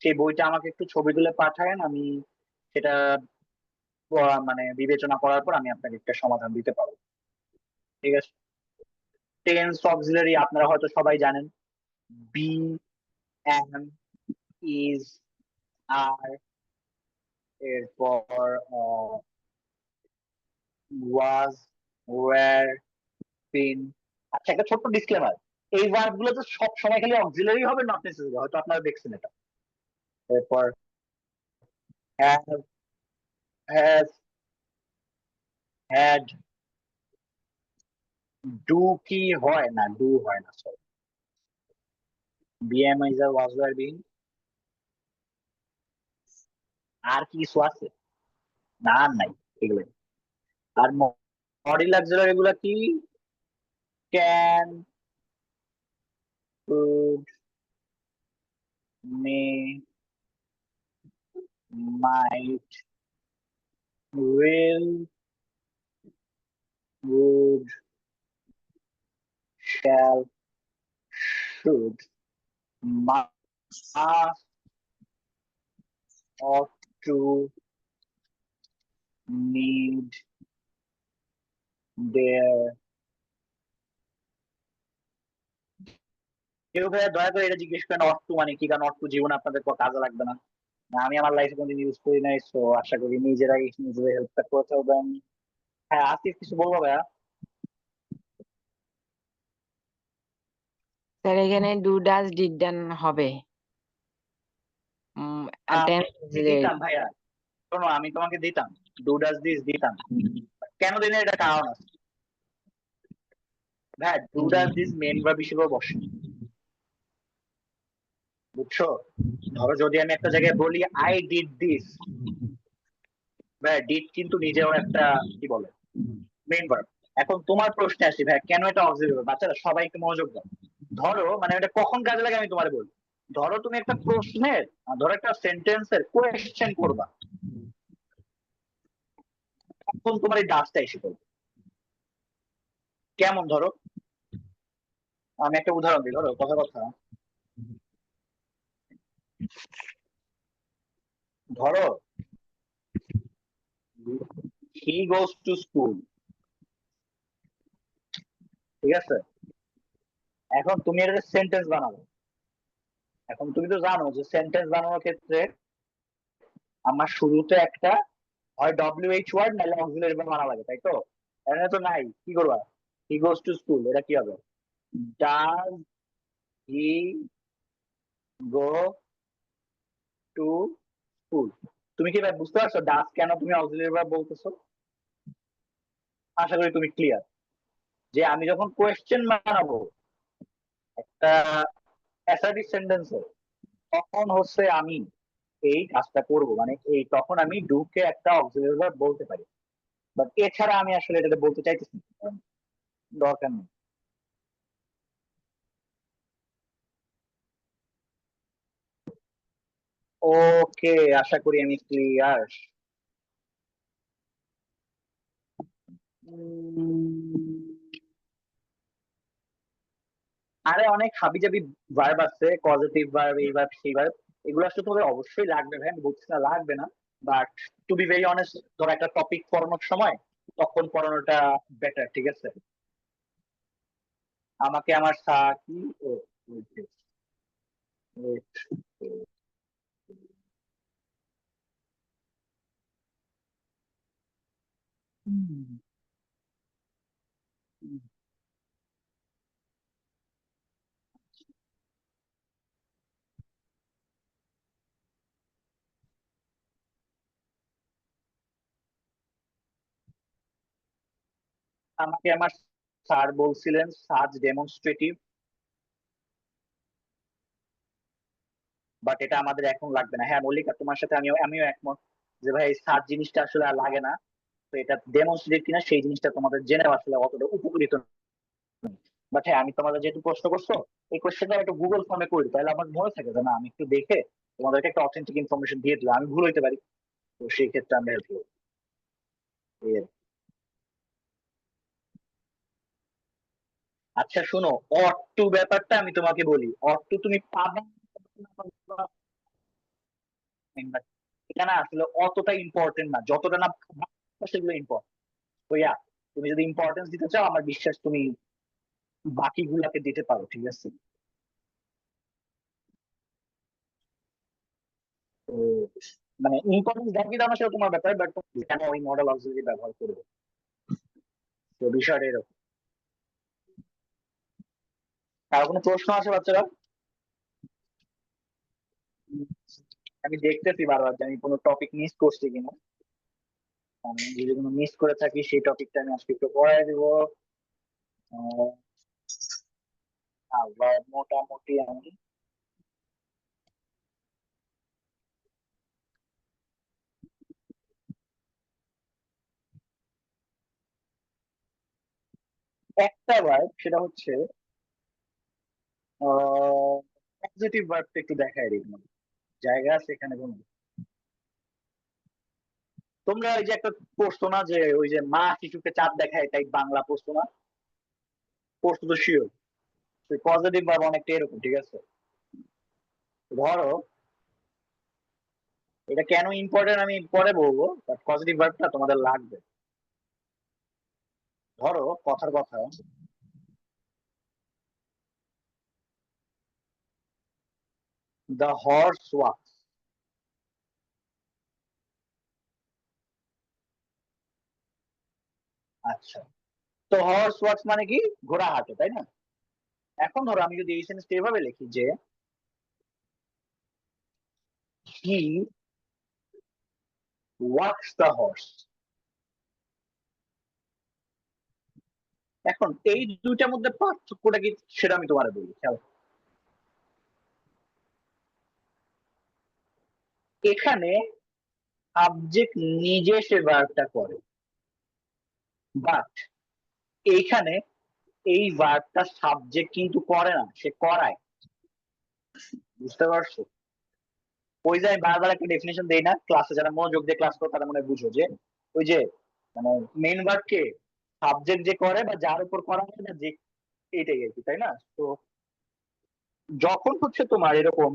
সেই বইটা আমাকে একটু ছবি তুলে পাঠায়েন, আমি সেটা মানে বিবেচনা করার পর আমি আপনাকে একটা সমাধান দিতে পারবো। ঠিক আছে? টেন্স অক্সিলারি আপনারা হয়তো সবাই জানেন, বি, এম, ইজ, আর, এরপর ওয়াজ, ওয়্যার, বিন। আচ্ছা একটা ছোট্ট ডিসক্লেমার, এই ভার্ব গুলো তো সব সময় খালি অক্সিলারি হবে, নট নেসেসারি, হয়তো আপনারা দেখছেন এটা। এরপর হ্যাভ, হ্যাজ, হ্যাড। ডু কি হয় না? ডু হয় না, সরি। বিএম ইজার, ওয়াজ, ওয়্যার, বিন। আর কি কিছু আছে? না আর নাই এগুলো। আর মডেল অক্সিলারি এগুলা কি? can, could, may, might, will, would, shall, should, must, ought to, need, dare. কেউ ভাইয়া দয়া করে এটা জিজ্ঞেস করেন অর্থ মানে কি, কারণ অর্থ জীবনে আপনাদের কাজে লাগবে না। আমি আমার লাইফে কোনদিন ইউজ করি নাই, সো আশা করি নিজেরাই নিজেদের হেল্পটা করতে হবেন। হ্যাঁ, আসিফ কিছু বলবো ভাইয়া? স্যার এখানে ডু ডাজ ডিড ডান হবে আমি দিতাম ভাইয়া, শোনো আমি তোমাকে দিতাম, ডু ডাজ দিস দিতাম, কেন দিনে এটা কারণ আছে ভাই, do does this main verb হিসেবে বসে, বুঝছো? ধরো যদি আমি একটা জায়গায় বলি আই ডিড দিস, ভাই ডিড কিন্তু নিজেও একটা কি বলে মেইন ভার্ব। এখন তোমার প্রশ্নে আসি ভাই, কেন এটা অক্সিলারি ভার্ব? বাচ্চারা সবাই একটু মনোযোগ দাও। ধরো মানে এটা কখন কাজে লাগে আমি তোমার বলি। ধরো তুমি একটা প্রশ্নের, ধরো একটা সেন্টেন্সের কোয়েশ্চেন করবা, তখন তোমার এই ডাজটা এসে পড়বে। কেমন? ধরো আমি একটা উদাহরণ দিই, ধরো কথা কথা ধরো হি গোস টু স্কুল, ঠিক আছে? এখন তুমি এটা সেন্টেন্স বানাবো। এখন তুমি তো জানো যে সেন্টেন্স বানানোর ক্ষেত্রে আমার শুরুতে একটা হয় WH ওয়ার্ড নাহলে অক্সিলারি ভার্ব মানা লাগে, তাই তো? এখানে তো নাই, কি করবা? হি গোস টু স্কুল, এটা কি হবে? Does he go to school. তুমি কি এবার বুঝতে পারছো ডাজ কেন তুমি অক্সিলারি ভার্ব বলতেছো? আশা করি তুমি ক্লিয়ার যে আমি যখন কোয়েশ্চেন বানাবো একটা অ্যাসার্টিভ সেন্টেন্সে, তখন হচ্ছে আমি এই কাজটা করব, মানে এই তখন আমি ডু কে একটা অক্সিলারি ভার্ব বলতে পারি। বাট এছাড়া আমি আসলে এটাকে বলতে চাইতেছি না, কারণ দরকার নেই। ওকে, আশা করি আমি ক্লিয়ার। আরে অনেক হাবিজাবি ভার্ব আছে, পজিটিভ ভার্ব, এই ভার্ব সেই ভার্ব, এগুলো আসলে তোমাদের অবশ্যই লাগবে ভাই, আমি বলছি না লাগবে না। But to be very honest, ধরো একটা টপিক পড়ানোর সময় তখন পড়ানোটা বেটার, ঠিক আছে? আমাকে আমার কি ও, wait, wait. হুম, হুম। আমাকে আমার স্যার বলছিলেন সাজ ডেমনস্ট্রেটিভ, বাট এটা আমাদের এখন লাগবে না। হ্যাঁ মল্লিকা, তোমার সাথে আমিও একমত যে ভাই এই সাজ জিনিসটা আসলে আর লাগে না। তো এটা ডেমনস্ট্রেটিভ কিনা সেই জিনিসটা তোমাদের জেনে আসলে অতটা উপকৃত। বাট হ্যাঁ, আমি তোমাদের যেহেতু প্রশ্ন করছো, এই কোশ্চেনটা একটু গুগল ফর্মে করে দিই, তাহলে আমার মনে থাকে যে না আমি একটু দেখে তোমাদেরকে একটা অথেন্টিক ইনফরমেশন দিয়ে দিলাম, আমি ভুল হইতে পারি, তো সেই ক্ষেত্রে আমি হেল্প করবো। এই আর কি। আচ্ছা শোনো, অট্টু ব্যাপারটা আমি তোমাকে বলি, অট্টু তুমি পাবে না, এটা না আসলে অতটা ইম্পর্টেন্ট না, যতটা না সেগুলো ইম্পর্টেন্ট। তো ইয়া, তুমি যদি ইম্পর্টেন্স দিতে চাও আমার বিশ্বাস তুমি বাকিগুলাকে দিতে পারো, ঠিক আছে? তো মানে ইম্পর্টেন্স দেয় কি দাও না সেটা তোমার ব্যাপার, বাট কেন ওই মডেল অক্সিলারি ব্যবহার করবে, তো বিষয়টা এরকম। আর কোনো প্রশ্ন আছে বাচ্চারা? আমি দেখতেছি বারবার যে আমি কোনো টপিক মিস করছি কিনা, আমি যদি কোনো মিস করে থাকি সেই টপিকটা আমি আজকে একটু পড়ায় দিব। মোটামুটি আমি একটা ভার্ব, সেটা হচ্ছে পজিটিভ ভার্বটা একটু দেখায় দিই তোমাদের। জায়গা আছে এখানে কোনো? তোমরা ওই যে একটা পড়ছো না যে ওই যে মা শিশুকে চাঁদ দেখায়, তাই বাংলা পড়ছো না? পড়ছো তো শিওর। পজিটিভ ভার্ব অনেকটা এরকম, ঠিক আছে? ধরো, এটা কেন ইম্পর্টেন্ট আমি পরে বলবো, বাট পজিটিভ ভার্বটা তোমাদের লাগবে। ধরো কথার কথা, দ্য হর্স ওয়াক্স। আচ্ছা, তো হর্স ওয়াক্স মানে কি? ঘোড়া হাঁটে, তাই না? এখন ধরো আমি যদি এই সেন্টেন্সটা এভাবে লিখি যে হি ওয়াক্স দ্য হর্স। এখন এই দুইটার মধ্যে পার্থক্যটা কি সেটা আমি তোমার বলি, খেয়াল করো। এখানে সাবজেক্ট নিজে সে ভার্বটা করে, বাট এইখানে এই ভার্বটা সাবজেক্ট কিন্তু করে না, সে করায়। বুঝতে পারছো? ওই যে আমি বারবার একটা ডেফিনেশন দেই না ক্লাসে, যারা মনোযোগ দিয়ে ক্লাস করো তারা মনে হয় বুঝো যে ওই যে মানে মেইন ভার্বকে সাবজেক্ট যে করে বা যার উপর করা হয় না, যে এইটাই আর কি, তাই না? তো যখন হচ্ছে তোমার এরকম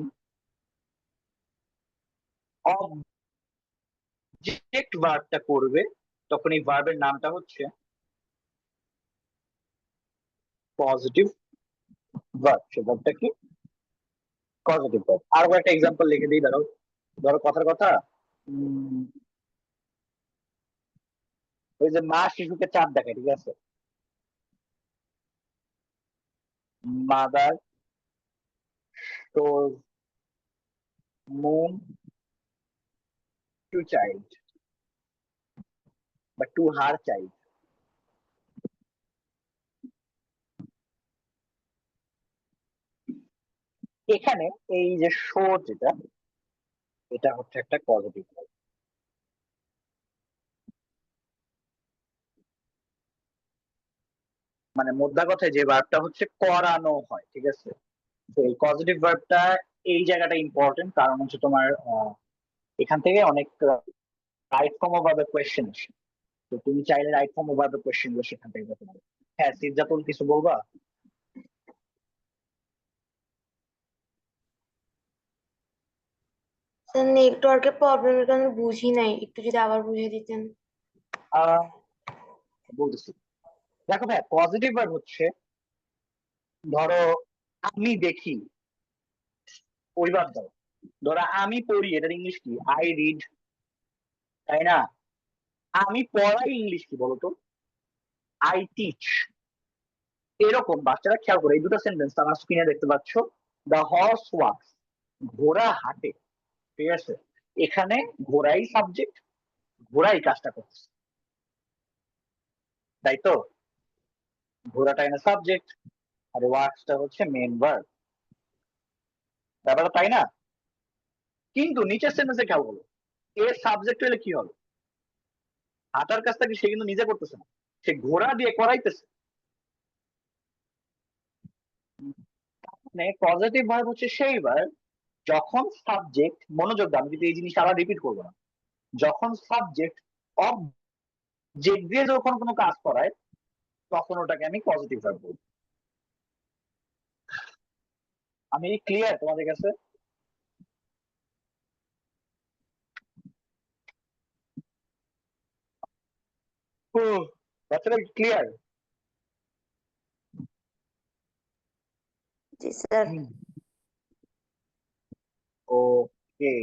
অবজেক্ট ভার্বটা করবে, তখন এই ভার্বের নামটা হচ্ছে পজিটিভ ভার্ব। সে ভার্বটা কি? Positive verb. আরো একটা এক্সাম্পল লিখে দিই, ধরো ধরো কথার কথা, উম, ওই যে মা শিশুকে চাঁদ দেখায়, ঠিক আছে? Mother shows moon two child বা টু হার চাইল্ড। এখানে এই যে শো, যেটা এটা হচ্ছে একটা পজিটিভ ভার্ব। মানে মোদ্দা কথায় যে ভার্বটা হচ্ছে করানো হয়, ঠিক আছে? তো এই পজিটিভ ভার্বটা এই জায়গাটা ইম্পর্টেন্ট, কারণ হচ্ছে তোমার এখান থেকে অনেক রাইট ফর্ম অফ ভার্বের কোয়েশ্চেন আসে। তো তুমি চাইলে রাইট ফর্ম অফ ভার্বের কোয়েশ্চেন গুলো সেখান থেকে করতে পারো। হ্যাঁ সিদ্ধাতুল, কিছু বলবা? স্যার নেটওয়ার্কের প্রবলেমের কারণে বুঝি নাই, একটু যদি আবার বুঝিয়ে দিতেন। আহ বলতেছি, দেখো ভাই, পজিটিভ ভার্ব হচ্ছে ধরো আমি দেখি, ওই ভার্ব দাও। ধরো আমি পড়ি, এটার ইংলিশ কি? আই রিড, তাই না? আমি পড়াই ইংলিশ কি বলতো? I teach. এরকম বাচ্চারা খেয়াল করে, এই দুটো সেন্টেন্স আমার স্ক্রিনে দেখতে পাচ্ছ। দ্য হর্স ওয়াক্স, ঘোড়া হাঁটে, ঠিক আছে? এখানে ঘোড়াই সাবজেক্ট, ঘোড়াই কাজটা করছে, তাই তো? ঘোড়াটা এনে সাবজেক্ট, আর ওয়াক্সটা হচ্ছে মেন ভার্ব। ব্যাপারটা তাই না? কিন্তু নিচের সেন্টেন্সে খেয়াল করো, এর সাবজেক্ট হলে কি হবে? হাঁটার কাজটা কি সে কিন্তু নিজে করতেছে না, সে ঘোড়া দিয়ে করাইতেছে। মানে পজিটিভ ভার্ব হচ্ছে সেই ভার্ব যখন সাবজেক্ট, মনোযোগ দাও, আমি কিন্তু এই জিনিস আবার রিপিট করবো না, যখন সাবজেক্ট অবজেক্ট দিয়ে যখন কোনো কাজ করায়, তখন ওটাকে আমি পজিটিভ ভার্ব বলবো। আমি ক্লিয়ার তোমাদের কাছে? বাচ্চারা ক্লিয়ার? জি স্যার। ওকে,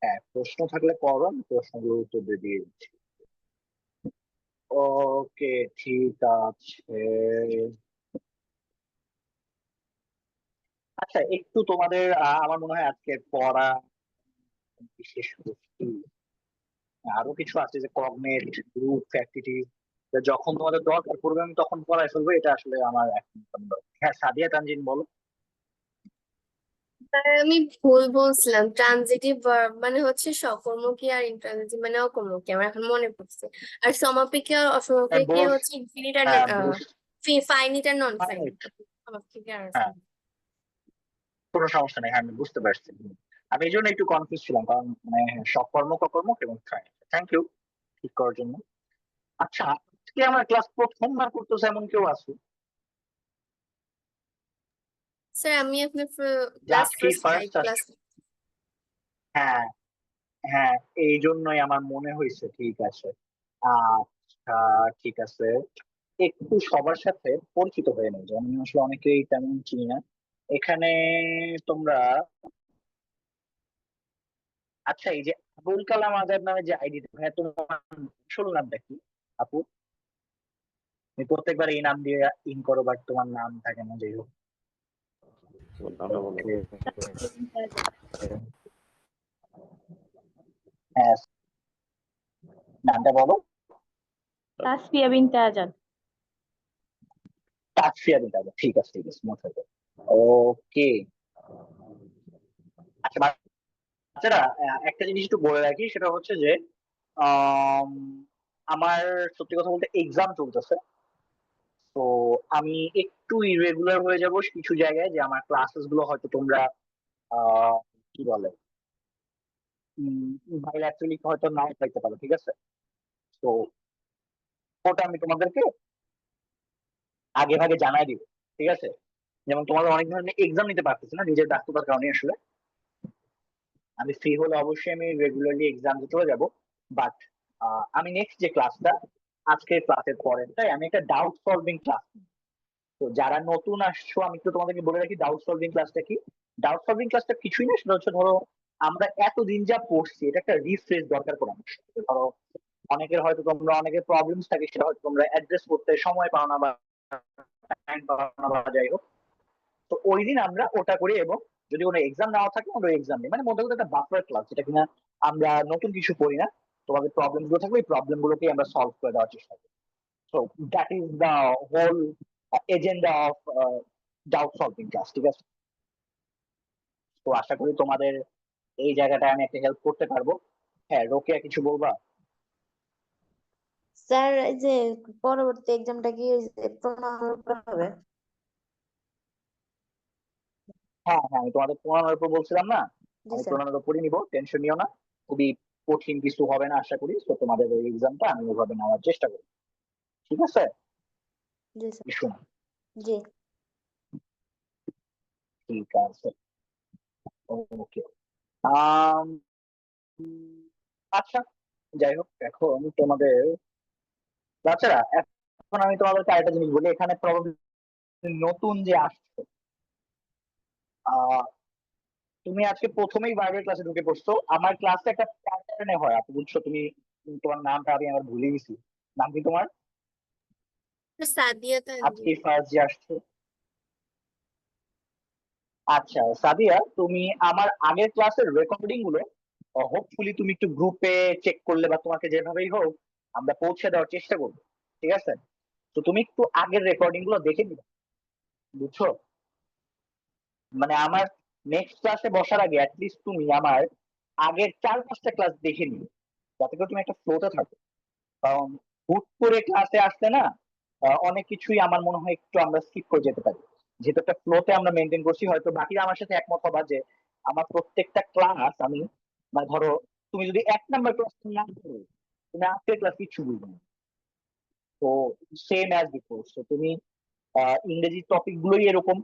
হ্যাঁ প্রশ্ন থাকলে করো, আমি প্রশ্নগুলোর উত্তর দিয়ে দিয়ে দিচ্ছি। ওকে, ঠিক আছে। আচ্ছা, একটু তোমাদের আমার মনে হয় আজকে পড়া বিশেষ করছি। আরো কিছু আছে যে কগনেট গ্রুপ ফ্যাক্টিটিভ, যখন তোমাদের দরকার পড়বে আমি তখন পড়ায় ফেলবো, এটা আসলে আমার এখন দরকার। হ্যাঁ সাদিয়া তানজিন বলো। আমি ভুল বলছিলাম, ট্রানজিটিভ ভার্ব মানে হচ্ছে সকর্মকে, আর ইন্ট্রানজিটিভ মানে অকর্মকে, আমার এখন মনে পড়ছে। আর সমাপিকা আর অসমাপিকা বোস হচ্ছে ইনফিনিট আর বোস ফাইনিট আর নন ফাইনিট। ফাইনাইট। সমাপিকা আর হ্যাঁ, কোনো সমস্যা নেই, হ্যাঁ আমি বুঝতে পারছি। আমি এই জন্য একটু কনফিউজ ছিলাম, কারণ মানে সকর্ম ককর্মক এবং থ্যাংক ইউ ঠিক করার জন্য। আচ্ছা, আজকে আমার ক্লাস প্রথমবার করতেছে এমন কেউ আছে? স্যার আমি আপনার যে ক্লাস আজকে ফার্স্ট ফার্স্ট ক্লাস। আসছে? হ্যাঁ হ্যাঁ, এই জন্যই আমার মনে হয়েছে। ঠিক আছে, আচ্ছা ঠিক আছে, একটু সবার সাথে পরিচিত হয়ে নেই, যেমন আমি আসলে অনেকেই তেমন চিনি না এখানে। তোমরা, আচ্ছা এই যে আবুল কালাম আজাদ নামে যে আইডি, হ্যাঁ তোমার আসল নামটা কি আপু? তুমি প্রত্যেকবার এই নাম দিয়ে ইন করো, বাট তোমার নাম থাকে না, যাই হোক। Okay. হ্যাঁ, নামটা বলো। তাসফিয়া বিনতে আজাদ। তাসফিয়া বিনতে আজাদ, ঠিক আছে ঠিক আছে, নোট হয়ে গেল। ওকে। আচ্ছা বাচ্চারা, একটা জিনিস একটু বলে রাখি, সেটা হচ্ছে যে আম, আমার সত্যি কথা বলতে এক্সাম চলতেছে, তো আমি একটু ইরেগুলার হয়ে যাব কিছু জায়গায়, যে আমার ক্লাসেস গুলো হয়তো তোমরা কি বলে বাইল্যাটারালি হয়তো নাও পাইতে পারো, ঠিক আছে? তো ওটা আমি তোমাদেরকে আগে ভাগে জানাই দিব, ঠিক আছে? যেমন তোমাদের অনেক ধরনের এক্সাম নিতে পারতেছি না নিজের ব্যস্ততার কারণে, আসলে আমি ফ্রি হলে অবশ্যই আমি রেগুলারলি এক্সাম দিতে যাব। বাট আমি নেক্সট যে ক্লাসটা, আজকের ক্লাসের পরেরটাই আমি একটা ডাউট সলভিং ক্লাস। তো যারা নতুন আসছো, আমি একটু তোমাদেরকে বলে রাখি ডাউট সলভিং ক্লাসটা কি। ডাউট সলভিং ক্লাসটা কিছুই না, সেটা হচ্ছে ধরো আমরা এতদিন যা পড়ছি এটা একটা রিফ্রেশ দরকার পড়ে আমার। ধরো অনেকের হয়তো তোমরা অনেকের প্রবলেমস থাকে, সেটা হয়তো তোমরা অ্যাড্রেস করতে সময় পাও না বা টাইম পাও না বা যাই হোক। তো ওই দিন আমরা ওটা করি, এবং যদি কোনো এক্সাম নেওয়া থাকে আমরা এক্সাম নিই, মানে মধ্যে একটা বাফার ক্লাস, যেটা কিনা আমরা নতুন কিছু করি না, তোমাদের প্রবলেম গুলো থাকবে এই প্রবলেম গুলোকে আমরা সলভ করে দেওয়ার চেষ্টা করি। So that is the whole agenda of doubt solving class, ঠিক আছে? তো আশা করি তোমাদের এই জায়গাটায় আমি একটা হেল্প করতে পারবো। হ্যাঁ, রোকেয়া কিছু বলবা? স্যার এই যে পরবর্তী এক্সামটা কি প্রণামের উপর হবে? হ্যাঁ হ্যাঁ, আমি তোমাদের প্রণামের উপর বলছিলাম না, জি আমি স্যার। প্রণামের উপরই নিবো, টেনশন নিও না। খুবই কঠিন কিছু হবে না আশা করি। তো তোমাদের ওই এক্সামটা আমি ওভাবে নেওয়ার চেষ্টা করি, ঠিক আছে? জি স্যার। শোনো, জি। ঠিক আছে, ওকে। আম, আচ্ছা যাই হোক, এখন তোমাদের বাচ্চারা, এখন আমি তোমাদেরকে আরেকটা জিনিস বলি। এখানে প্রবাবলি নতুন যে আসছে, আহ তুমি আজকে প্রথমেই বাইরের ক্লাসে ঢুকে পড়ছো। আমার ক্লাসে একটা প্যাটার্নে হয়, আপনি বুঝছো? তুমি তোমার নামটা আমি আবার ভুলে গেছি, নাম কি তোমার? সাদিয়া আজকে তানভীর। ফার্স্ট যে আসছে। আচ্ছা সাদিয়া, তুমি আমার আগের ক্লাসের রেকর্ডিং গুলো হোপফুলি তুমি একটু গ্রুপে চেক করলে, বা তোমাকে যেভাবেই হোক আমরা পৌঁছে দেওয়ার চেষ্টা করবো, ঠিক আছে? তো তুমি একটু আগের রেকর্ডিং গুলো দেখে নিবে, বুঝছো? মানে আমার নেক্সট ক্লাসে বসার আগে অ্যাটলিস্ট তুমি আমার আগের 4-5টা ক্লাস দেখে নিবে, যাতে করে তুমি একটা ফ্লোতে থাকো। কারণ হুট করে ক্লাসে আসলে না, অনেক কিছুই আমার মনে হয় একটু আমরা স্কিপ করে যেতে পারি। যেহেতু একটা ফ্লোতে আমরা মেনটেন করছি, হয়তো বাকিরা আমার সাথে একমত হবা যে আমার প্রত্যেকটা ক্লাস আমি, মানে ধরো তুমি যদি 1 নাম্বার ক্লাস না করো, তুমি আজকের ক্লাস কিছু বুঝবে না। তো সেম অ্যাজ বিফোর, তো তুমি ইংরেজি টপিক গুলোই এরকম,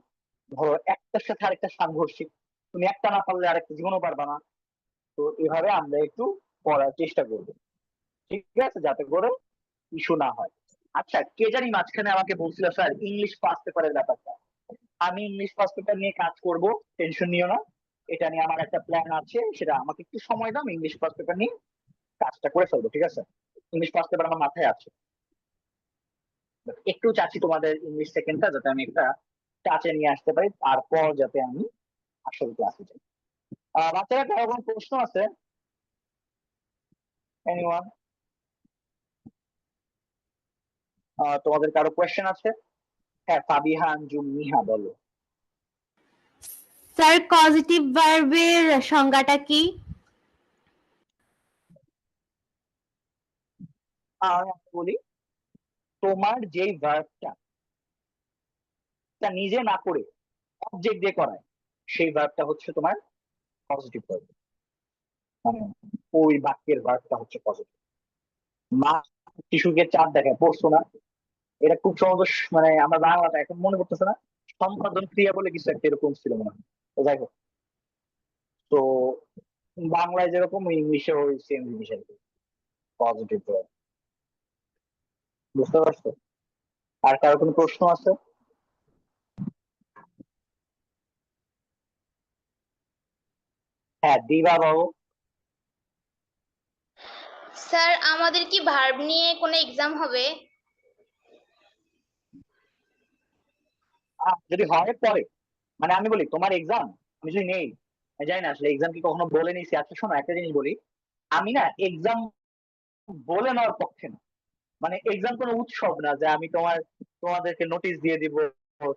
ধরো একটার সাথে আরেকটা সাংঘর্ষিক, তুমি একটা না পারলে আরেকটা জীবনও পারবা না। তো এভাবে আমরা একটু পড়ার চেষ্টা করবো, ঠিক আছে, যাতে করে ইস্যু না হয়। আচ্ছা, কে জানি মাঝখানে আমাকে বলছিল স্যার ইংলিশ ফার্স্ট পেপারের ব্যাপারটা, আমি ইংলিশ ফার্স্ট পেপার নিয়ে কাজ করব, টেনশন নিও না। এটা নিয়ে আমার একটা প্ল্যান আছে, সেটা আমাকে একটু সময় দাও, ইংলিশ ফার্স্ট পেপার নিয়ে কাজটা করে ফেলবো, ঠিক আছে? ইংলিশ ফার্স্ট পেপার আমার মাথায় আছে, একটু চাচ্ছি তোমাদের ইংলিশ সেকেন্ডটা যাতে আমি একটা টাচে নিয়ে আসতে পারি, তারপর যাতে আমি আসল ক্লাসে যাই। বাচ্চারা কারো কোনো প্রশ্ন আছে? এনিওয়ান? তোমাদের কারো কোয়েশ্চেন আছে? হ্যাঁ, ফাবিহা, আঞ্জুম, নিহা বলো। স্যার পজিটিভ ভার্বের সংজ্ঞাটা কি? আমি বলি, তোমার যেই ভার্বটা নিজে না করে অবজেক্ট দিয়ে করায়, সেই ভার্বটা হচ্ছে তোমার পজিটিভ ভার্ব। মানে ওই বাক্যের ভার্বটা হচ্ছে পজিটিভ। মা শিশুকে চাঁদ দেখায়, পড়ছো না? এটা খুব সহজ, মানে আমার বাংলাটা এখন মনে করতেছে না, সম্পাদন ক্রিয়া বলে কিছু একটা এরকম ছিল মনে হয়। তো যাই হোক, তো বাংলায় যেরকম ইংলিশে ওই সেম জিনিস আর কি, পজিটিভ ভার্ব। বুঝতে পারছো? আর কারো কোনো প্রশ্ন আছে? হ্যাঁ, দিবা বাবু। স্যার আমাদের কি ভার্ব নিয়ে কোনো এক্সাম হবে? যদি হয় পরে, মানে আমি বলি তোমার এক্সাম আমি যদি নেই, আমি জানি না আসলে এক্সাম কি কখনো বলে নিয়েছি। আচ্ছা শোনো, একটা জিনিস বলি, আমি না এক্সাম বলে নেওয়ার পক্ষে না। মানে এক্সাম কোনো উৎসব না যে আমি তোমাদেরকে নোটিশ দিয়ে দিব,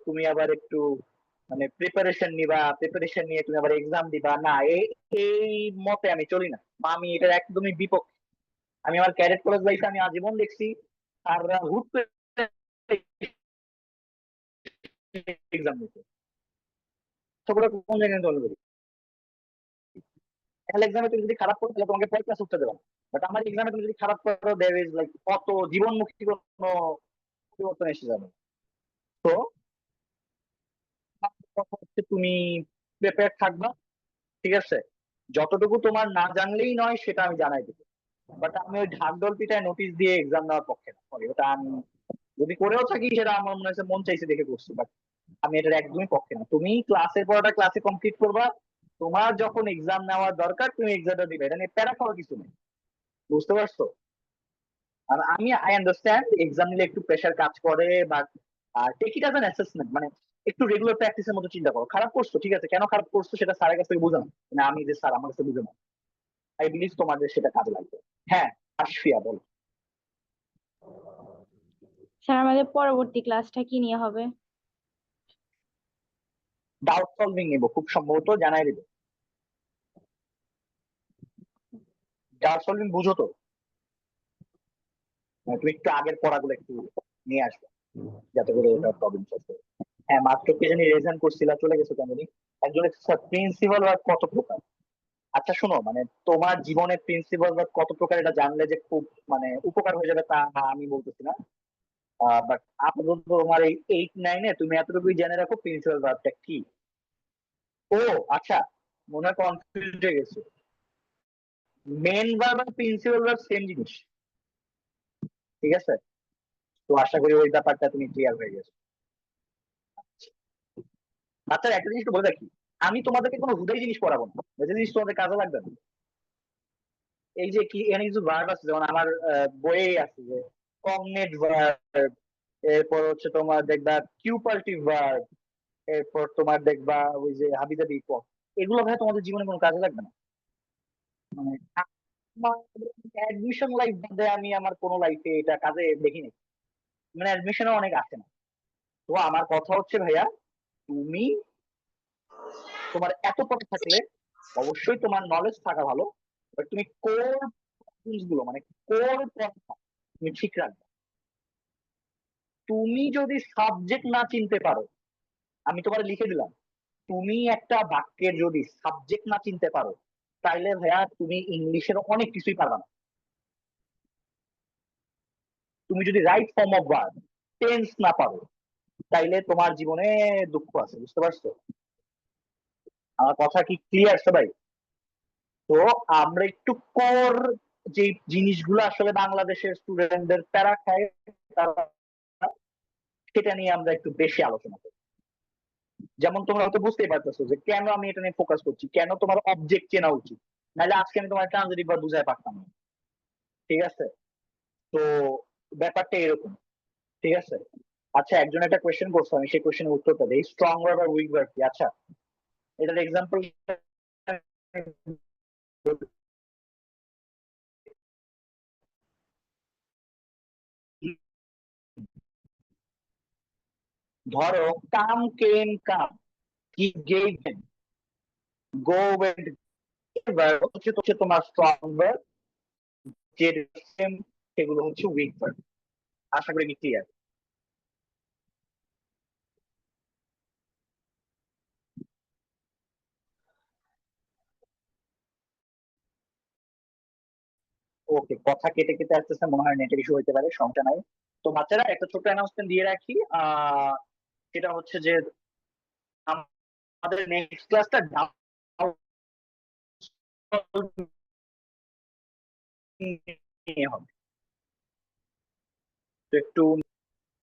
তুমি আবার একটু মানে প্রিপারেশন নিবা, প্রিপারেশন নিয়ে তুমি আবার এক্সাম দিবা, না এই এই মতে আমি চলি না, বা আমি এটার একদমই বিপক্ষে। আমি আমার ক্যাডেট কলেজ লাইফে আমি আজীবন দেখছি আর হুট করে এক্সাম দিতে, সেগুলো কোন জায়গায় দল করি। তাহলে এক্সামে তুমি যদি খারাপ করো তাহলে তোমাকে পরের ক্লাস উঠতে দেবে না। বাট আমার এক্সামে তুমি যদি খারাপ করো, দেয়ার ইজ লাইক কত জীবনমুখী কোনো পরিবর্তন এসে যাবে। তো আমার কথা হচ্ছে তুমি প্রিপেয়ার থাকবা, ঠিক আছে? যতটুকু তোমার না জানলেই নয় সেটা আমি জানাই দেবো। বাট আমি ওই ঢাকঢোল পিটায় নোটিশ দিয়ে এক্সাম নেওয়ার পক্ষে না। Sorry, ওটা আমি যদি করেও থাকি সেটা আমার মনে হচ্ছে মন চাইছে দেখে করছি, বাট আমি এটার একদমই পক্ষে না। তুমি ক্লাসের পড়াটা ক্লাসে কমপ্লিট করবা, তোমার যখন এক্সাম নেওয়ার দরকার তুমি এক্সামটা দিবে, এটা নিয়ে প্যারা খাওয়ার কিছু নেই। বুঝতে পারছো? আর আমি আই আন্ডারস্ট্যান্ড এক্সাম নিলে একটু প্রেশার কাজ করে, but take it as an assessment. মানে একটু রেগুলার প্র্যাকটিসের মতো চিন্তা করো। খারাপ করছো, ঠিক আছে, কেন খারাপ করছো সেটা স্যারের কাছ থেকে বুঝানো, মানে আমি যে স্যার আমার কাছে বুঝে না। আই বিলিভ তোমাদের সেটা কাজে লাগবে। হ্যাঁ, আশফিয়া বল। স্যার আমাদের পরবর্তী ক্লাসটা কি নিয়ে হবে? ডাউট সলভিং নেবো খুব সম্ভবত, জানাই দেবে। ডাউট সলভিং বুঝো তো? মানে তুমি একটু আগের পড়াগুলো একটু নিয়ে আসবে যাতে করে এটা প্রবলেম সলভ করে। হ্যাঁ, মাত্র কে জানি রেজাল্ট করছিলা, চলে গেছো কেন জানি। একজন প্রিন্সিপাল আর কত প্রকার। আচ্ছা শোনো, মানে তোমার জীবনে প্রিন্সিপাল বা কত প্রকার এটা জানলে যে খুব মানে উপকার হয়ে যাবে তা না, আমি বলতেছি না। বাট আপাতত তোমার এই 8-9-এ তুমি এতটুকুই জেনে রাখো প্রিন্সিপাল ভার্বটা কি। ও আচ্ছা, মনে হয় কনফিউজ হয়ে গেছে। মেন ভার্ব আর প্রিন্সিপাল ভার্ব সেম জিনিস, ঠিক আছে? তো আশা করি ওই ব্যাপারটা তুমি ক্লিয়ার হয়ে গেছো। আচ্ছা একটা জিনিস একটু বলে রাখি, আমি তোমাদেরকে কোনো হুদাই জিনিস পড়াবো না, যে জিনিস তোমাদের কাজে লাগবে না। এই যে কি এখানে কিছু ভার্ব আছে, যেমন আমার বইয়ে আছে যে কগনেট ভার্ব, এরপর হচ্ছে তোমার দেখবা কিউপারেটিভ ভার্ব, এরপর তোমার দেখবা ওই যে হাবিজাবি পদ। এগুলো ভাই তোমাদের জীবনে কোনো কাজে লাগবে না। মানে অ্যাডমিশন লাইফ বাদে আমি আমার কোনো লাইফে এটা কাজে দেখিনি, মানে অ্যাডমিশনে অনেক আসে না। তো আমার কথা হচ্ছে ভাইয়া, তুমি তোমার এত পড়া থাকলে অবশ্যই তোমার নলেজ থাকা ভালো, বাট তুমি কোর গুলো মানে কোর পড়া তুমি ঠিক রাখবে। তুমি যদি সাবজেক্ট না চিনতে পারো, আমি তোমার লিখে দিলাম, তুমি একটা বাক্যের যদি সাবজেক্ট না চিনতে পারো, তাইলে ভাইয়া তুমি ইংলিশের অনেক কিছুই পারবে না। তুমি যদি right form of verb tense না পারো, তাইলে তোমার জীবনে দুঃখ আছে। বুঝতে পারছো? আমার কথা কি ক্লিয়ার সবাই? তো আমরা একটু কোর যে জিনিসগুলো আসলে বাংলাদেশের স্টুডেন্টদের প্যারা খায়, তারা সেটা নিয়ে আমরা একটু বেশি আলোচনা করি। যেমন তোমরা হয়তো বুঝতেই পারতেছো যে কেন আমি এটা নিয়ে ফোকাস করছি, কেন তোমার অবজেক্ট চেনা উচিত, নাহলে আজকে আমি তোমার ট্রানজিটিভ ভার্ব বুঝাই পারতাম না। ঠিক আছে? তো ব্যাপারটা এরকম, ঠিক আছে? আচ্ছা একজন একটা কোয়েশ্চেন করছো, আমি সেই কোয়েশ্চেনের উত্তরটা দিই, স্ট্রং ভার্ব আর উইক ভার্ব কি? আচ্ছা এটার এক্সাম্পল ধরো কাম কেম কাম, he gave him, go went হচ্ছে তোমার স্ট্রং ভার্ব, যে সেগুলো হচ্ছে উইক ভার্ব। আশা করি কি ক্লিয়ার। ওকে, কথা কেটে কেটে আসতেছে, মনে হয় নেটের ইস্যু হতে পারে, সমস্যা নাই। তো বাচ্চারা একটা ছোট্ট অ্যানাউন্সমেন্ট দিয়ে রাখি, সেটা হচ্ছে যে আমাদের নেক্সট ক্লাসটা হবে, তো একটু